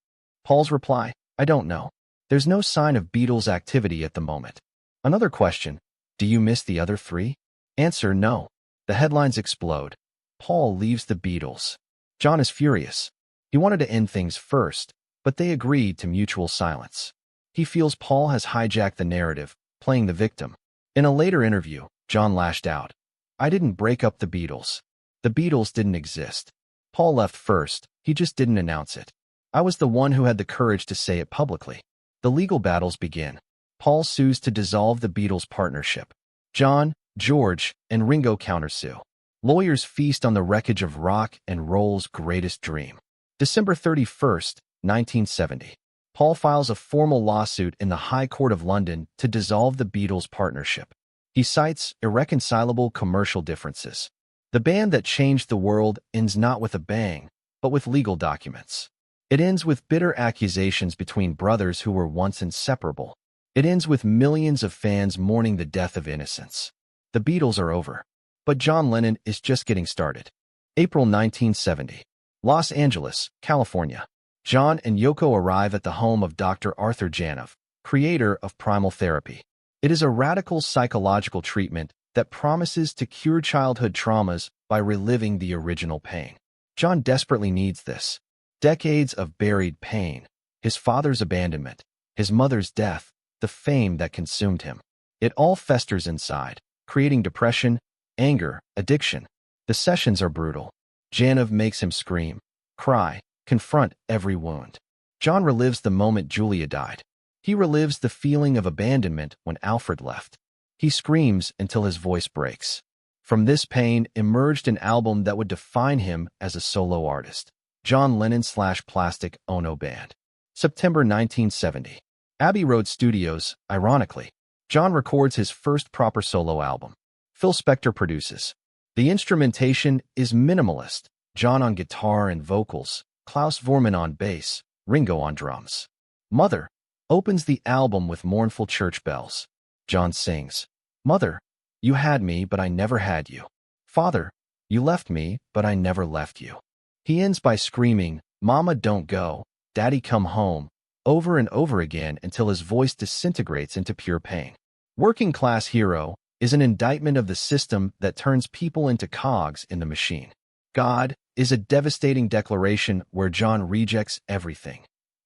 Paul's reply: I don't know. There's no sign of Beatles activity at the moment. Another question: do you miss the other three? Answer: no. The headlines explode. Paul leaves the Beatles. John is furious. He wanted to end things first, but they agreed to mutual silence. He feels Paul has hijacked the narrative, playing the victim. In a later interview, John lashed out. I didn't break up the Beatles. The Beatles didn't exist. Paul left first, he just didn't announce it. I was the one who had the courage to say it publicly. The legal battles begin. Paul sues to dissolve the Beatles' partnership. John, George, and Ringo countersue. Lawyers feast on the wreckage of rock and roll's greatest dream. December 31st, 1970. Paul files a formal lawsuit in the High Court of London to dissolve the Beatles' partnership. He cites irreconcilable commercial differences. The band that changed the world ends not with a bang, but with legal documents. It ends with bitter accusations between brothers who were once inseparable. It ends with millions of fans mourning the death of innocence. The Beatles are over. But John Lennon is just getting started. April 1970. Los Angeles, California. John and Yoko arrive at the home of Dr. Arthur Janov, creator of Primal Therapy. It is a radical psychological treatment that promises to cure childhood traumas by reliving the original pain. John desperately needs this. Decades of buried pain, his father's abandonment, his mother's death, the fame that consumed him. It all festers inside, creating depression, anger, addiction. The sessions are brutal. Janov makes him scream, cry, confront every wound. John relives the moment Julia died. He relives the feeling of abandonment when Alfred left. He screams until his voice breaks. From this pain emerged an album that would define him as a solo artist. John Lennon/Plastic Ono Band. September 1970. Abbey Road Studios, ironically. John records his first proper solo album. Phil Spector produces. The instrumentation is minimalist. John on guitar and vocals, Klaus Voormann on bass, Ringo on drums. Mother opens the album with mournful church bells. John sings, Mother, you had me, but I never had you. Father, you left me, but I never left you. He ends by screaming, Mama, don't go, Daddy, come home, over and over again until his voice disintegrates into pure pain. Working Class Hero is an indictment of the system that turns people into cogs in the machine. God is a devastating declaration where John rejects everything.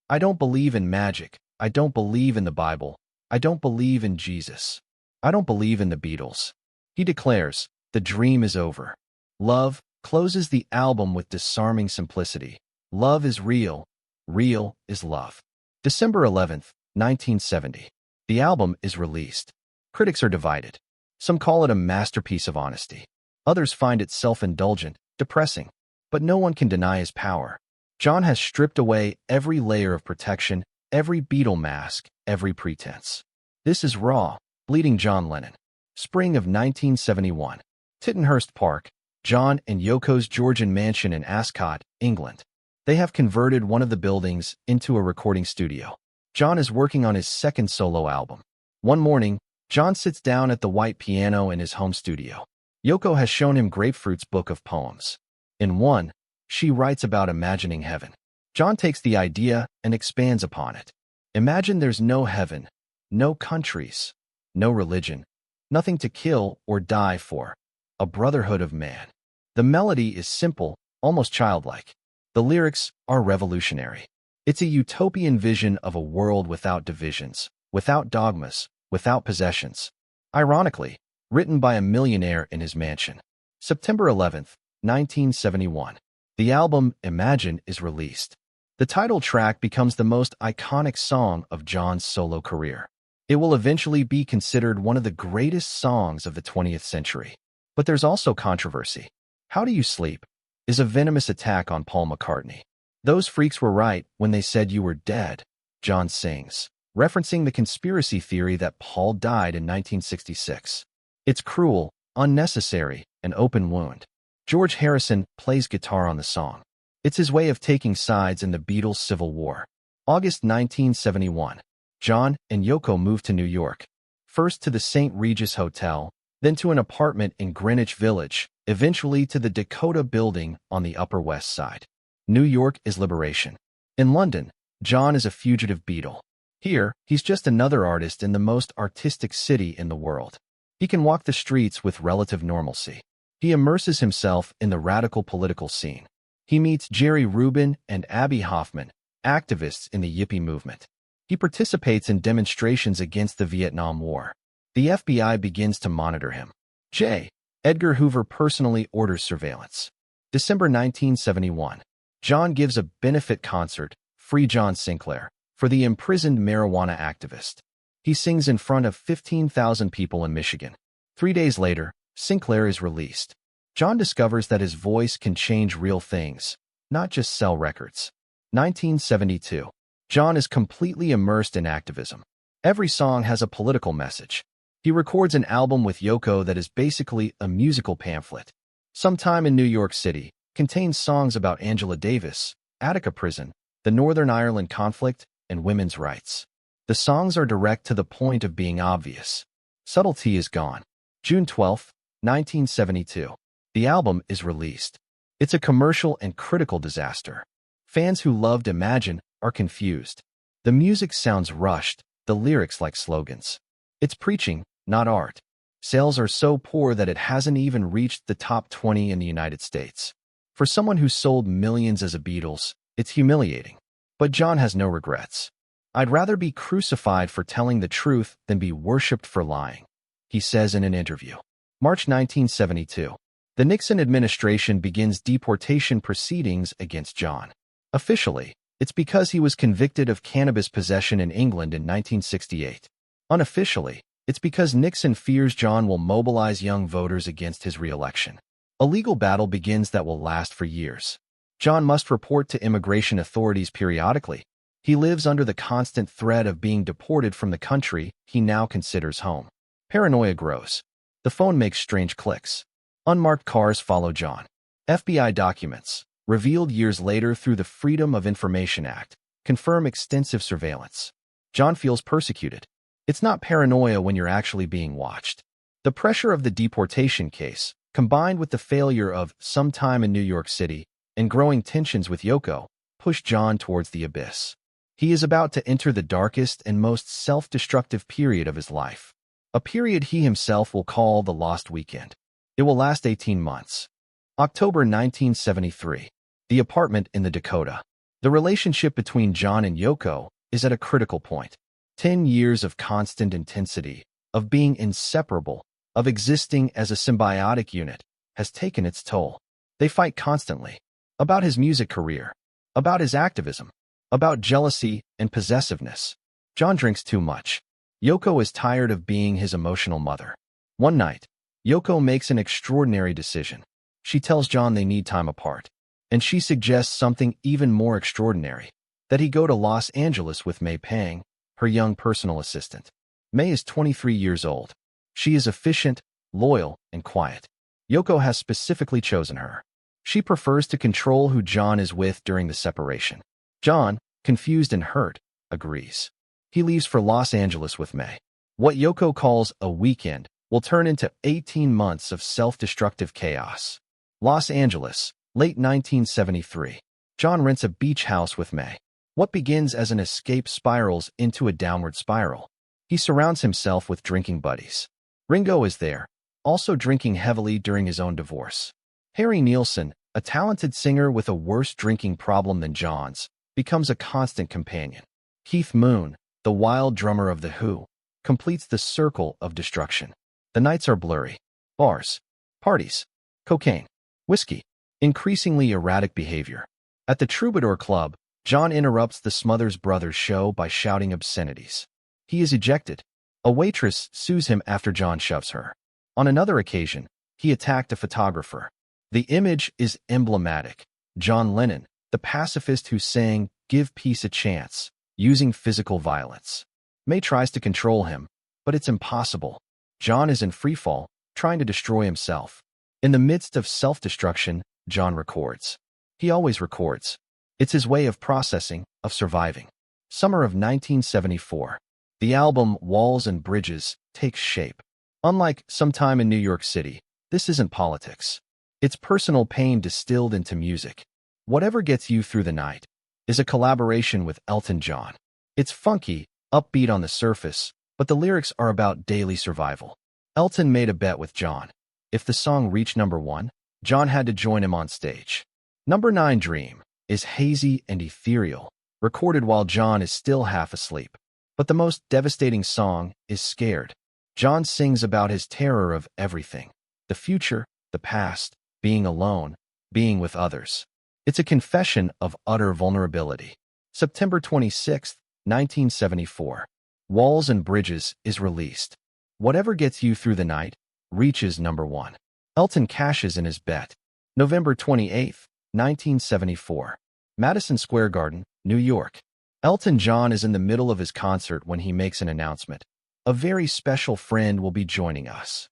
I don't believe in magic. I don't believe in the Bible. I don't believe in Jesus. I don't believe in the Beatles. He declares, the dream is over. Love closes the album with disarming simplicity. Love is real. Real is love. December 11th, 1970. The album is released. Critics are divided. Some call it a masterpiece of honesty. Others find it self-indulgent, depressing. But no one can deny his power. John has stripped away every layer of protection, every Beatle mask, every pretense. This is raw, bleeding John Lennon. Spring of 1971. Tittenhurst Park, John and Yoko's Georgian mansion in Ascot, England. They have converted one of the buildings into a recording studio. John is working on his second solo album. One morning, John sits down at the white piano in his home studio. Yoko has shown him Grapefruit's book of poems. In one, she writes about imagining heaven. John takes the idea and expands upon it. Imagine there's no heaven, no countries, no religion, nothing to kill or die for, a brotherhood of man. The melody is simple, almost childlike. The lyrics are revolutionary. It's a utopian vision of a world without divisions, without dogmas, without possessions. Ironically, written by a millionaire in his mansion. September 11th, 1971. The album Imagine is released. The title track becomes the most iconic song of John's solo career. It will eventually be considered one of the greatest songs of the 20th century. But there's also controversy. How Do You Sleep is a venomous attack on Paul McCartney. Those freaks were right when they said you were dead, John sings, referencing the conspiracy theory that Paul died in 1966. It's cruel, unnecessary, an open wound. George Harrison plays guitar on the song. It's his way of taking sides in the Beatles' civil war. August 1971. John and Yoko moved to New York, first to the St. Regis Hotel, then to an apartment in Greenwich Village, eventually to the Dakota building on the Upper West Side. New York is liberation. In London, John is a fugitive Beatle. Here, he's just another artist in the most artistic city in the world. He can walk the streets with relative normalcy. He immerses himself in the radical political scene. He meets Jerry Rubin and Abby Hoffman, activists in the Yippie movement. He participates in demonstrations against the Vietnam War. The FBI begins to monitor him. J. Edgar Hoover personally orders surveillance. December 1971. John gives a benefit concert, Free John Sinclair, for the imprisoned marijuana activist. He sings in front of 15,000 people in Michigan. 3 days later, Sinclair is released. John discovers that his voice can change real things, not just sell records. 1972. John is completely immersed in activism. Every song has a political message. He records an album with Yoko that is basically a musical pamphlet. Sometime in New York City contains songs about Angela Davis, Attica Prison, the Northern Ireland conflict, and women's rights. The songs are direct to the point of being obvious. Subtlety is gone. June 12, 1972. The album is released. It's a commercial and critical disaster. Fans who loved Imagine are confused. The music sounds rushed, the lyrics like slogans. It's preaching, not art. Sales are so poor that it hasn't even reached the top 20 in the United States. For someone who sold millions as a Beatles, it's humiliating. But John has no regrets. "I'd rather be crucified for telling the truth than be worshipped for lying," he says in an interview. March 1972. The Nixon administration begins deportation proceedings against John. Officially, it's because he was convicted of cannabis possession in England in 1968. Unofficially, it's because Nixon fears John will mobilize young voters against his re-election. A legal battle begins that will last for years. John must report to immigration authorities periodically. He lives under the constant threat of being deported from the country he now considers home. Paranoia grows. The phone makes strange clicks. Unmarked cars follow John. FBI documents, revealed years later through the Freedom of Information Act, confirm extensive surveillance. John feels persecuted. It's not paranoia when you're actually being watched. The pressure of the deportation case, combined with the failure of Sometime in New York City and growing tensions with Yoko, push John towards the abyss. He is about to enter the darkest and most self-destructive period of his life, a period he himself will call the Lost Weekend. It will last 18 months. October 1973. The apartment in the Dakota. The relationship between John and Yoko is at a critical point. 10 years of constant intensity, of being inseparable, of existing as a symbiotic unit, has taken its toll. They fight constantly. About his music career. About his activism. About jealousy and possessiveness. John drinks too much. Yoko is tired of being his emotional mother. One night, Yoko makes an extraordinary decision. She tells John they need time apart. And she suggests something even more extraordinary, that he go to Los Angeles with May Pang, her young personal assistant. May is 23 years old. She is efficient, loyal, and quiet. Yoko has specifically chosen her. She prefers to control who John is with during the separation. John, confused and hurt, agrees. He leaves for Los Angeles with May. What Yoko calls a weekend will turn into 18 months of self-destructive chaos. Los Angeles, late 1973. John rents a beach house with May. What begins as an escape spirals into a downward spiral. He surrounds himself with drinking buddies. Ringo is there, also drinking heavily during his own divorce. Harry Nilsson, a talented singer with a worse drinking problem than John's, becomes a constant companion. Keith Moon, the wild drummer of The Who, completes the circle of destruction. The nights are blurry. Bars, parties, cocaine, whiskey, increasingly erratic behavior. At the Troubadour Club, John interrupts the Smothers Brothers show by shouting obscenities. He is ejected. A waitress sues him after John shoves her. On another occasion, he attacked a photographer. The image is emblematic. John Lennon, the pacifist who sang "Give Peace a Chance," using physical violence. May tries to control him, but it's impossible. John is in freefall, trying to destroy himself. In the midst of self-destruction, John records. He always records. It's his way of processing, of surviving. Summer of 1974. The album Walls and Bridges takes shape. Unlike Sometime in New York City, this isn't politics. It's personal pain distilled into music. Whatever Gets You Through the Night is a collaboration with Elton John. It's funky, upbeat on the surface, but the lyrics are about daily survival. Elton made a bet with John. If the song reached #1, John had to join him on stage. Number 9 Dream is hazy and ethereal, recorded while John is still half asleep. But the most devastating song is Scared. John sings about his terror of everything: the future, the past, being alone, being with others. It's a confession of utter vulnerability. September 26, 1974. Walls and Bridges is released. Whatever Gets You Through the Night reaches #1. Elton cashes in his bet. November 28, 1974. Madison Square Garden, New York. Elton John is in the middle of his concert when he makes an announcement. A very special friend will be joining us.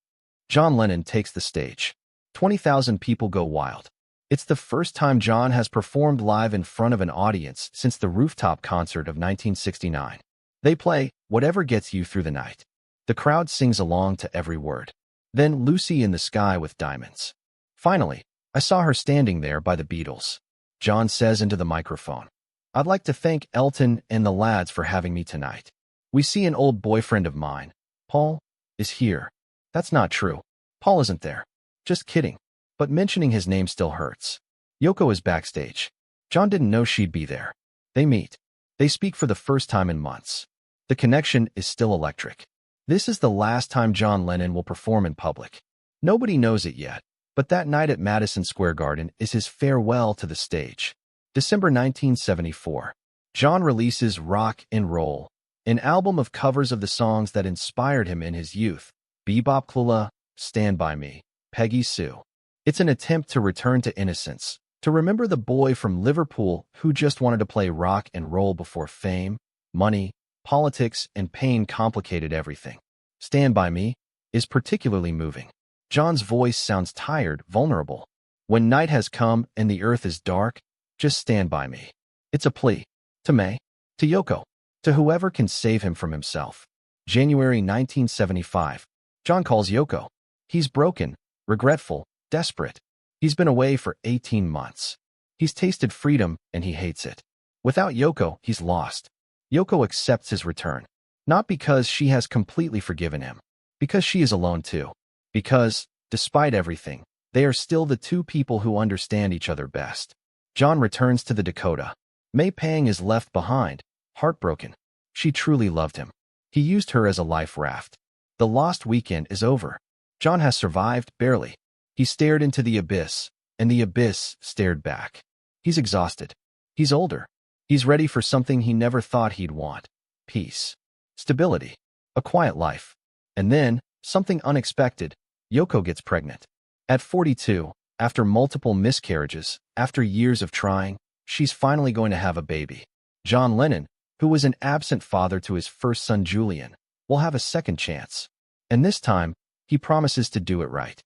John Lennon takes the stage. 20,000 people go wild. It's the first time John has performed live in front of an audience since the rooftop concert of 1969. They play Whatever Gets You Through the Night. The crowd sings along to every word. Then Lucy in the Sky with Diamonds. Finally, I saw her standing there by the Beatles. John says into the microphone, "I'd like to thank Elton and the lads for having me tonight. We see an old boyfriend of mine, Paul, is here." That's not true. Paul isn't there. Just kidding. But mentioning his name still hurts. Yoko is backstage. John didn't know she'd be there. They meet. They speak for the first time in months. The connection is still electric. This is the last time John Lennon will perform in public. Nobody knows it yet, but that night at Madison Square Garden is his farewell to the stage. December 1974. John releases Rock and Roll, an album of covers of the songs that inspired him in his youth: Bebop Clula, Stand By Me, Peggy Sue. It's an attempt to return to innocence, to remember the boy from Liverpool who just wanted to play rock and roll before fame, money, politics, and pain complicated everything. Stand By Me is particularly moving. John's voice sounds tired, vulnerable. When night has come and the earth is dark, just stand by me. It's a plea. To May, to Yoko, to whoever can save him from himself. January 1975. John calls Yoko. He's broken, regretful, desperate. He's been away for 18 months. He's tasted freedom and he hates it. Without Yoko, he's lost. Yoko accepts his return. Not because she has completely forgiven him. Because she is alone too. Because, despite everything, they are still the two people who understand each other best. John returns to the Dakota. May Pang is left behind, heartbroken. She truly loved him. He used her as a life raft. The lost weekend is over. John has survived, barely. He stared into the abyss, and the abyss stared back. He's exhausted. He's older. He's ready for something he never thought he'd want: peace, stability, a quiet life. And then, something unexpected, Yoko gets pregnant. At 42, after multiple miscarriages, after years of trying, she's finally going to have a baby. John Lennon, who was an absent father to his first son Julian, will have a second chance. And this time, he promises to do it right.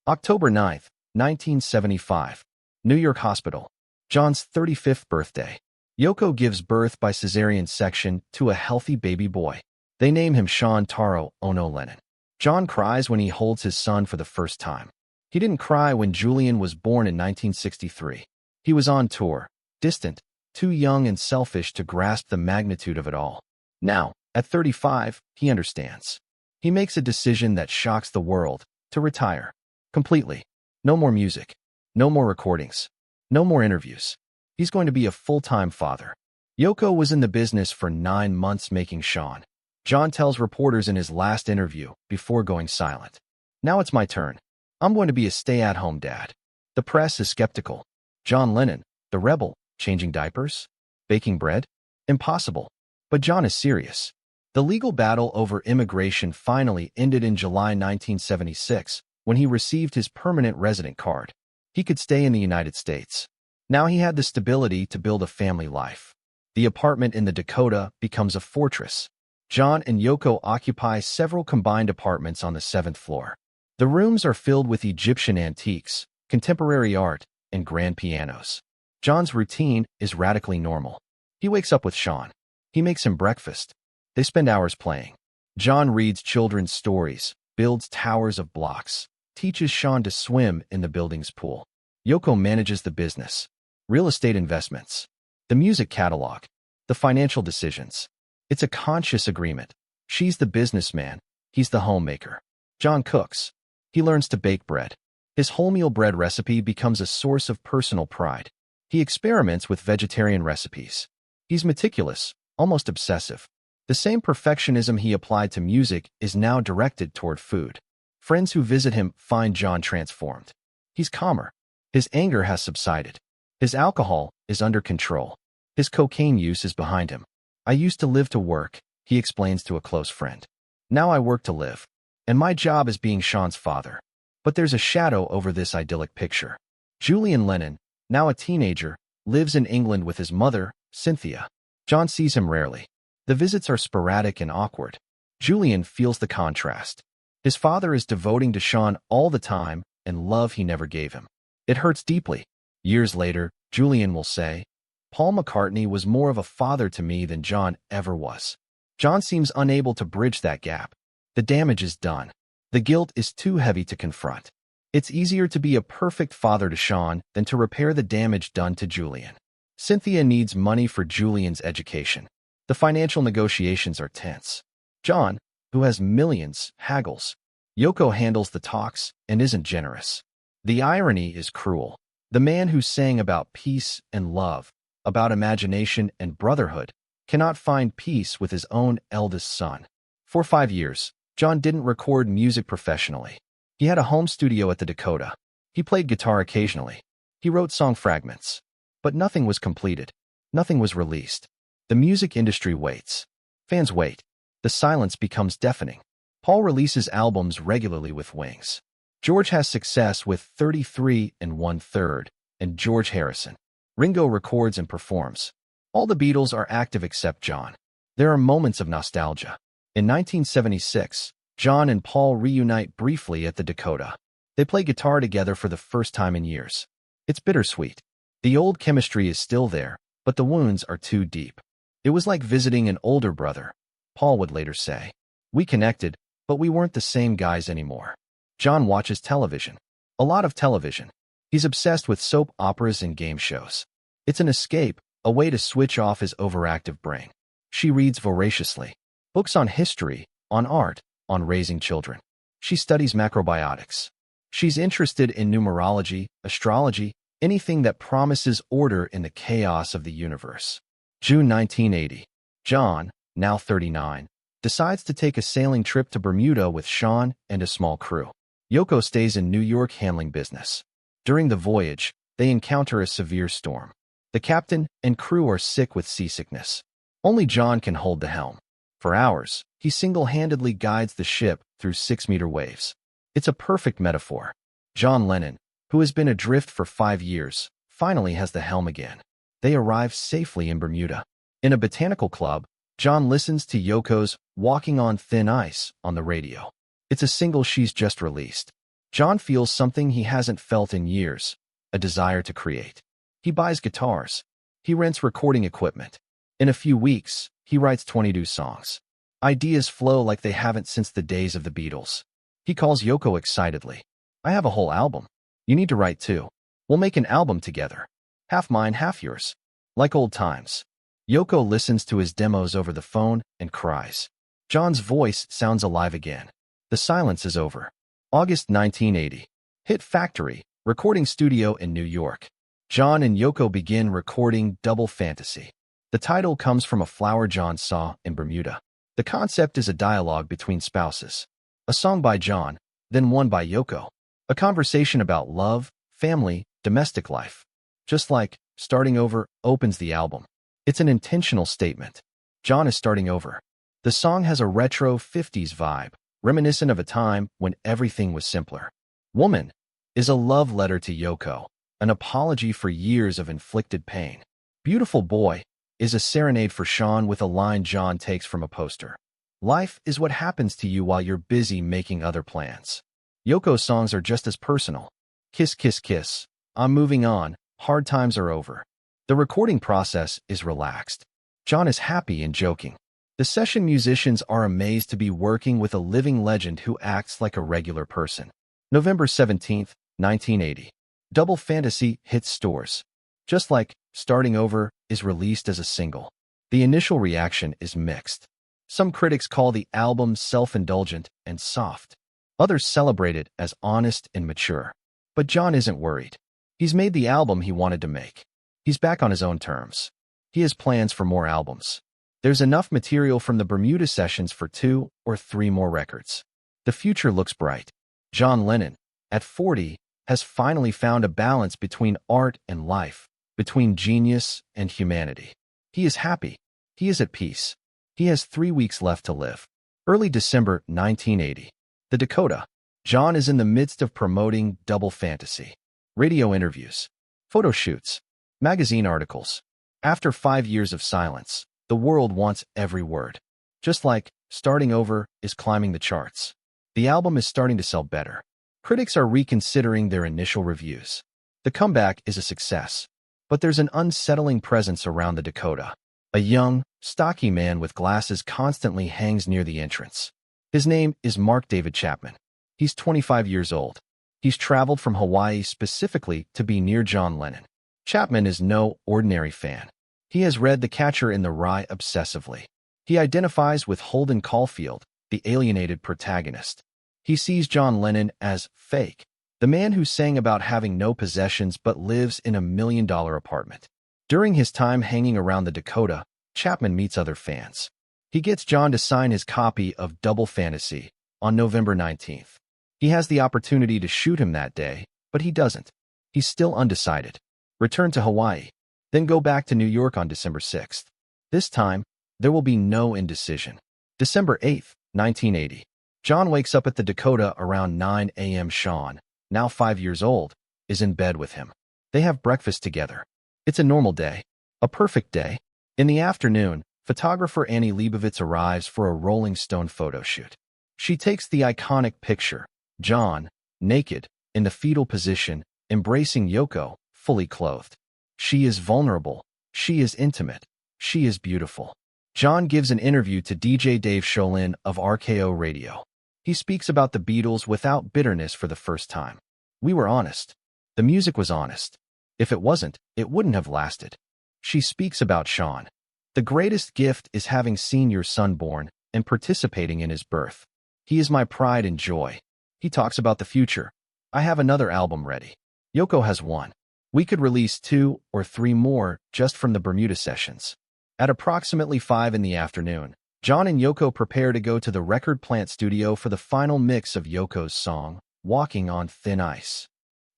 October 9, 1975. New York Hospital. John's 35th birthday. Yoko gives birth by cesarean section to a healthy baby boy. They name him Sean Taro Ono Lennon. John cries when he holds his son for the first time. He didn't cry when Julian was born in 1963. He was on tour, distant, too young and selfish to grasp the magnitude of it all. Now, at 35, he understands. He makes a decision that shocks the world: to retire. Completely. No more music. No more recordings. No more interviews. He's going to be a full-time father. Yoko was in the business for 9 months making Sean. John tells reporters in his last interview, before going silent, "Now it's my turn. I'm going to be a stay-at-home dad." The press is skeptical. John Lennon, the rebel, changing diapers? Baking bread? Impossible. But John is serious. The legal battle over immigration finally ended in July 1976, when he received his permanent resident card. He could stay in the United States. Now he had the stability to build a family life. The apartment in the Dakota becomes a fortress. John and Yoko occupy several combined apartments on the 7th floor. The rooms are filled with Egyptian antiques, contemporary art, and grand pianos. John's routine is radically normal. He wakes up with Sean. He makes him breakfast. They spend hours playing. John reads children's stories, builds towers of blocks, teaches Sean to swim in the building's pool. Yoko manages the business, real estate investments, the music catalog, the financial decisions. It's a conscious agreement. She's the businessman, he's the homemaker. John cooks. He learns to bake bread. His wholemeal bread recipe becomes a source of personal pride. He experiments with vegetarian recipes. He's meticulous, almost obsessive. The same perfectionism he applied to music is now directed toward food. Friends who visit him find John transformed. He's calmer. His anger has subsided. His alcohol is under control. His cocaine use is behind him. I used to live to work, he explains to a close friend. Now I work to live. And my job is being Sean's father. But there's a shadow over this idyllic picture. Julian Lennon, now a teenager, lives in England with his mother, Cynthia. John sees him rarely. The visits are sporadic and awkward. Julian feels the contrast. His father is devoting to Sean all the time and love he never gave him. It hurts deeply. Years later, Julian will say, Paul McCartney was more of a father to me than John ever was. John seems unable to bridge that gap. The damage is done. The guilt is too heavy to confront. It's easier to be a perfect father to Sean than to repair the damage done to Julian. Cynthia needs money for Julian's education. The financial negotiations are tense. John, who has millions, haggles. Yoko handles the talks and isn't generous. The irony is cruel. The man who sang about peace and love, about imagination and brotherhood, cannot find peace with his own eldest son. For 5 years, John didn't record music professionally. He had a home studio at the Dakota. He played guitar occasionally. He wrote song fragments. But nothing was completed. Nothing was released. The music industry waits. Fans wait. The silence becomes deafening. Paul releases albums regularly with Wings. George has success with 33 1/3 and George Harrison. Ringo records and performs. All the Beatles are active except John. There are moments of nostalgia. In 1976, John and Paul reunite briefly at the Dakota. They play guitar together for the first time in years. It's bittersweet. The old chemistry is still there, but the wounds are too deep. It was like visiting an older brother, Paul would later say. We connected, but we weren't the same guys anymore. John watches television. A lot of television. He's obsessed with soap operas and game shows. It's an escape, a way to switch off his overactive brain. She reads voraciously. Books on history, on art, on raising children. She studies macrobiotics. She's interested in numerology, astrology, anything that promises order in the chaos of the universe. June 1980. John, now 39, decides to take a sailing trip to Bermuda with Sean and a small crew. Yoko stays in New York handling business. During the voyage, they encounter a severe storm. The captain and crew are sick with seasickness. Only John can hold the helm. For hours, he single-handedly guides the ship through 6-meter waves. It's a perfect metaphor. John Lennon, who has been adrift for 5 years, finally has the helm again. They arrive safely in Bermuda. In a botanical club, John listens to Yoko's Walking on Thin Ice on the radio. It's a single she's just released. John feels something he hasn't felt in years, a desire to create. He buys guitars. He rents recording equipment. In a few weeks, he writes 22 songs. Ideas flow like they haven't since the days of the Beatles. He calls Yoko excitedly. I have a whole album. You need to write too. We'll make an album together. Half mine, half yours. Like old times. Yoko listens to his demos over the phone and cries. John's voice sounds alive again. The silence is over. August 1980. Hit Factory, recording studio in New York. John and Yoko begin recording Double Fantasy. The title comes from a flower John saw in Bermuda. The concept is a dialogue between spouses. A song by John, then one by Yoko. A conversation about love, family, domestic life. Just like Starting Over opens the album. It's an intentional statement. John is starting over. The song has a retro 50s vibe, reminiscent of a time when everything was simpler. Woman is a love letter to Yoko, an apology for years of inflicted pain. Beautiful Boy is a serenade for Sean with a line John takes from a poster. Life is what happens to you while you're busy making other plans. Yoko's songs are just as personal. Kiss, Kiss, Kiss, I'm moving on, hard times are over. The recording process is relaxed. John is happy and joking. The session musicians are amazed to be working with a living legend who acts like a regular person. November 17th, 1980. Double Fantasy hits stores. Just like Starting Over is released as a single. The initial reaction is mixed. Some critics call the album self-indulgent and soft. Others celebrate it as honest and mature. But John isn't worried. He's made the album he wanted to make. He's back on his own terms. He has plans for more albums. There's enough material from the Bermuda sessions for 2 or 3 more records. The future looks bright. John Lennon, at 40, has finally found a balance between art and life, between genius and humanity. He is happy. He is at peace. He has 3 weeks left to live. Early December 1980. The Dakota. John is in the midst of promoting Double Fantasy. Radio interviews, photo shoots, magazine articles. After 5 years of silence, the world wants every word. Just like Starting Over is climbing the charts. The album is starting to sell better. Critics are reconsidering their initial reviews. The comeback is a success, but there's an unsettling presence around the Dakota. A young, stocky man with glasses constantly hangs near the entrance. His name is Mark David Chapman. He's 25 years old. He's traveled from Hawaii specifically to be near John Lennon. Chapman is no ordinary fan. He has read The Catcher in the Rye obsessively. He identifies with Holden Caulfield, the alienated protagonist. He sees John Lennon as fake, the man who sang about having no possessions but lives in $1 million apartment. During his time hanging around the Dakota, Chapman meets other fans. He gets John to sign his copy of Double Fantasy on November 19th. He has the opportunity to shoot him that day, but he doesn't. He's still undecided. Return to Hawaii, then go back to New York on December 6th. This time, there will be no indecision. December 8th, 1980. John wakes up at the Dakota around 9 a.m. Sean, now 5 years old, is in bed with him. They have breakfast together. It's a normal day. A perfect day. In the afternoon, photographer Annie Leibovitz arrives for a Rolling Stone photo shoot. She takes the iconic picture, John, naked, in the fetal position, embracing Yoko, fully clothed. She is vulnerable. She is intimate. She is beautiful. John gives an interview to DJ Dave Sholin of RKO Radio. He speaks about the Beatles without bitterness for the first time. We were honest. The music was honest. If it wasn't, it wouldn't have lasted. She speaks about Sean. The greatest gift is having seen your son born and participating in his birth. He is my pride and joy. He talks about the future. I have another album ready. Yoko has one. We could release 2 or 3 more just from the Bermuda sessions. At approximately 5 in the afternoon, John and Yoko prepare to go to the record plant studio for the final mix of Yoko's song, Walking on Thin Ice.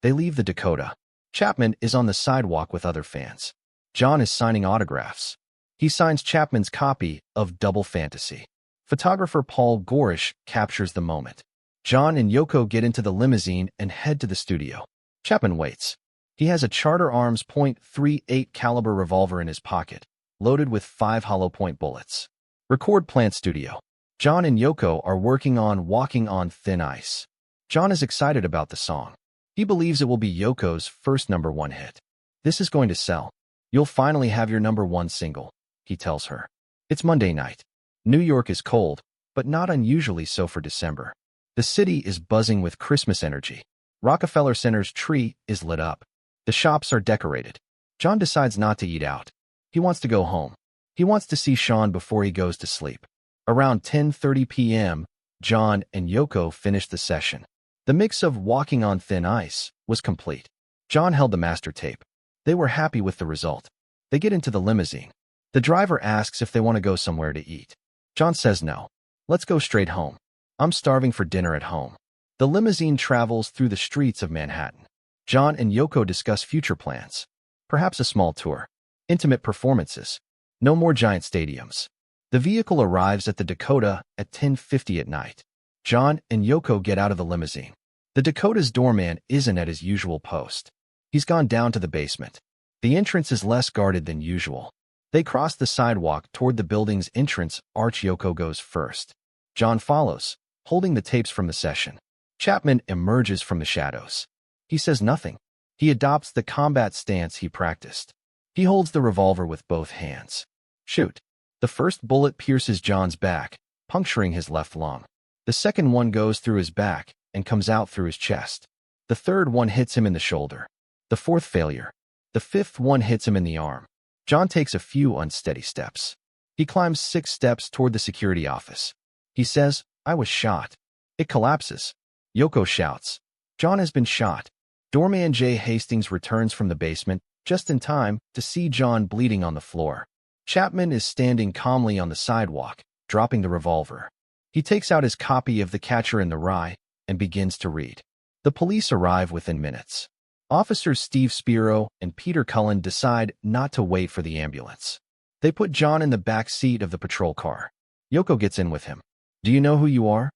They leave the Dakota. Chapman is on the sidewalk with other fans. John is signing autographs. He signs Chapman's copy of Double Fantasy. Photographer Paul Gorish captures the moment. John and Yoko get into the limousine and head to the studio. Chapman waits. He has a Charter Arms .38 caliber revolver in his pocket, loaded with 5 hollow point bullets. Record plant studio. John and Yoko are working on Walking on Thin Ice. John is excited about the song. He believes it will be Yoko's first #1 hit. This is going to sell. You'll finally have your #1 single, he tells her. It's Monday night. New York is cold, but not unusually so for December. The city is buzzing with Christmas energy. Rockefeller Center's tree is lit up. The shops are decorated. John decides not to eat out. He wants to go home. He wants to see Sean before he goes to sleep. Around 10:30 p.m., John and Yoko finished the session. The mix of Walking on Thin Ice was complete. John held the master tape. They were happy with the result. They get into the limousine. The driver asks if they want to go somewhere to eat. John says no. Let's go straight home. I'm starving for dinner at home. The limousine travels through the streets of Manhattan. John and Yoko discuss future plans. Perhaps a small tour. Intimate performances. No more giant stadiums. The vehicle arrives at the Dakota at 10:50 at night. John and Yoko get out of the limousine. The Dakota's doorman isn't at his usual post. He's gone down to the basement. The entrance is less guarded than usual. They cross the sidewalk toward the building's entrance arch. Yoko goes first. John follows, holding the tapes from the session. Chapman emerges from the shadows. He says nothing. He adopts the combat stance he practiced. He holds the revolver with both hands. Shoot. The first bullet pierces John's back, puncturing his left lung. The second one goes through his back and comes out through his chest. The third one hits him in the shoulder. The fourth failure. The fifth one hits him in the arm. John takes a few unsteady steps. He climbs 6 steps toward the security office. He says, "I was shot." It collapses. Yoko shouts, "John has been shot." Doorman Jay Hastings returns from the basement just in time to see John bleeding on the floor. Chapman is standing calmly on the sidewalk, dropping the revolver. He takes out his copy of The Catcher in the Rye and begins to read. The police arrive within minutes. Officers Steve Spiro and Peter Cullen decide not to wait for the ambulance. They put John in the back seat of the patrol car. Yoko gets in with him. "Do you know who you are?"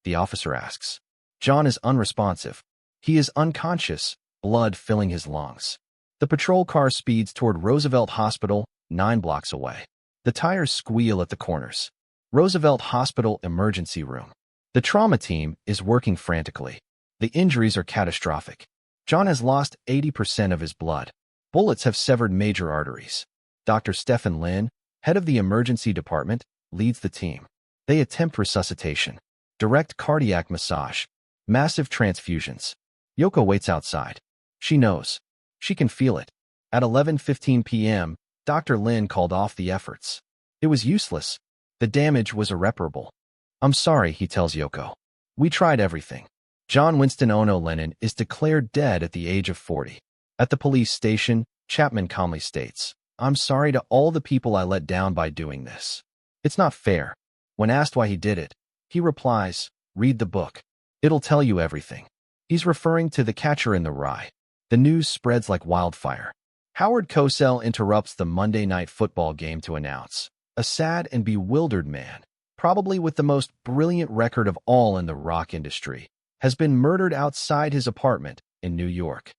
the officer asks. John is unresponsive. He is unconscious, blood filling his lungs. The patrol car speeds toward Roosevelt Hospital, 9 blocks away. The tires squeal at the corners. Roosevelt Hospital emergency room. The trauma team is working frantically. The injuries are catastrophic. John has lost 80% of his blood. Bullets have severed major arteries. Dr. Stephen Lin, head of the emergency department, leads the team. They attempt resuscitation, direct cardiac massage, massive transfusions. Yoko waits outside. She knows. She can feel it. At 11:15 p.m., Dr. Lin called off the efforts. It was useless. The damage was irreparable. "I'm sorry," he tells Yoko. "We tried everything." John Winston Ono Lennon is declared dead at the age of 40. At the police station, Chapman calmly states, "I'm sorry to all the people I let down by doing this. It's not fair." When asked why he did it, he replies, "Read the book. It'll tell you everything." He's referring to The Catcher in the Rye. The news spreads like wildfire. Howard Cosell interrupts the Monday Night Football game to announce, a sad and bewildered man, probably with the most brilliant record of all in the rock industry, has been murdered outside his apartment in New York.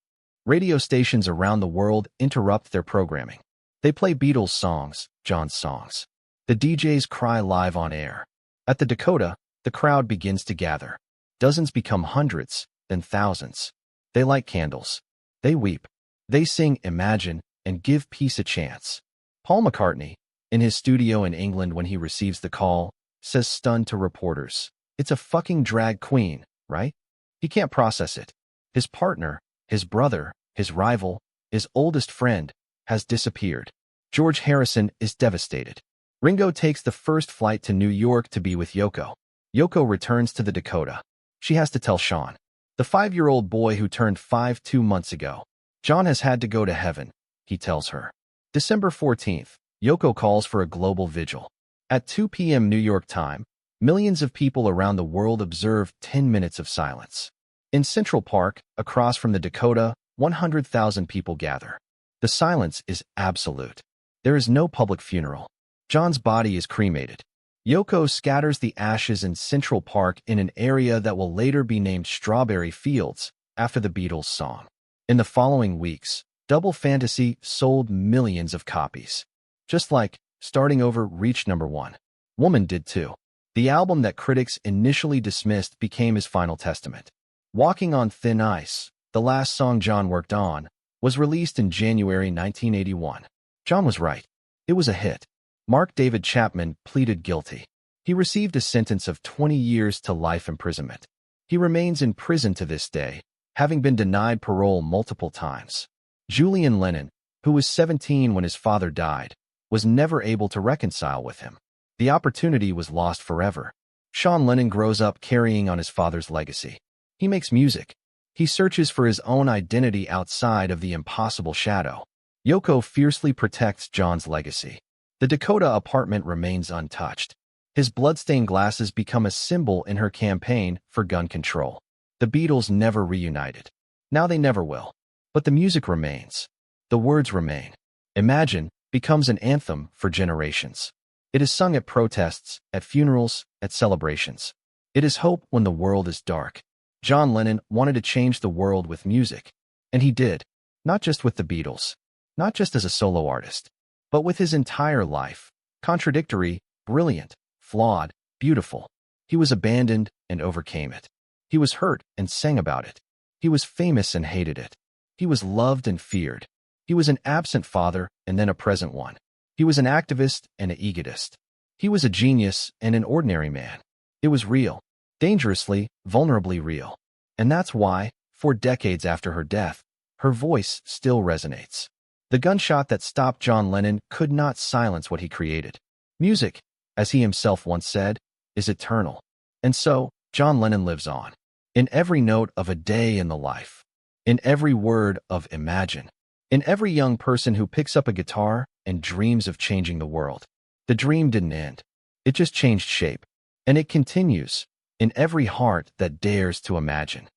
Radio stations around the world interrupt their programming. They play Beatles songs, John's songs. The DJs cry live on air. At the Dakota, the crowd begins to gather. Dozens become hundreds, then thousands. They light candles. They weep. They sing Imagine and Give Peace a Chance. Paul McCartney, in his studio in England when he receives the call, says stunned to reporters, "It's a fucking drag queen, right?" He can't process it. His partner, his brother, his rival, his oldest friend, has disappeared. George Harrison is devastated. Ringo takes the first flight to New York to be with Yoko. Yoko returns to the Dakota. She has to tell Sean, the 5-year-old boy who turned 5 2 months ago. John has had to go to heaven, he tells her. December 14th, Yoko calls for a global vigil. At 2 p.m. New York time, millions of people around the world observe 10 minutes of silence. In Central Park, across from the Dakota, 100,000 people gather. The silence is absolute. There is no public funeral. John's body is cremated. Yoko scatters the ashes in Central Park in an area that will later be named Strawberry Fields, after the Beatles song. In the following weeks, Double Fantasy sold millions of copies. Just like Starting Over reached #1. Woman did too. The album that critics initially dismissed became his final testament. Walking on Thin Ice, the last song John worked on, was released in January 1981. John was right. It was a hit. Mark David Chapman pleaded guilty. He received a sentence of 20 years to life imprisonment. He remains in prison to this day, having been denied parole multiple times. Julian Lennon, who was 17 when his father died, was never able to reconcile with him. The opportunity was lost forever. Sean Lennon grows up carrying on his father's legacy. He makes music. He searches for his own identity outside of the impossible shadow. Yoko fiercely protects John's legacy. The Dakota apartment remains untouched. His bloodstained glasses become a symbol in her campaign for gun control. The Beatles never reunited. Now they never will. But the music remains. The words remain. Imagine becomes an anthem for generations. It is sung at protests, at funerals, at celebrations. It is hope when the world is dark. John Lennon wanted to change the world with music. And he did. Not just with the Beatles. Not just as a solo artist. But with his entire life. Contradictory, brilliant, flawed, beautiful. He was abandoned and overcame it. He was hurt and sang about it. He was famous and hated it. He was loved and feared. He was an absent father and then a present one. He He was an activist and an egotist. He was a genius and an ordinary man. It was real, dangerously, vulnerably real. And that's why, 4 decades after her death, her voice still resonates. The gunshot that stopped John Lennon could not silence what he created. Music, as he himself once said, is eternal. And so, John Lennon lives on. In every note of A Day in the Life. In every word of Imagine. In every young person who picks up a guitar and dreams of changing the world. The dream didn't end. It just changed shape. And it continues in every heart that dares to imagine.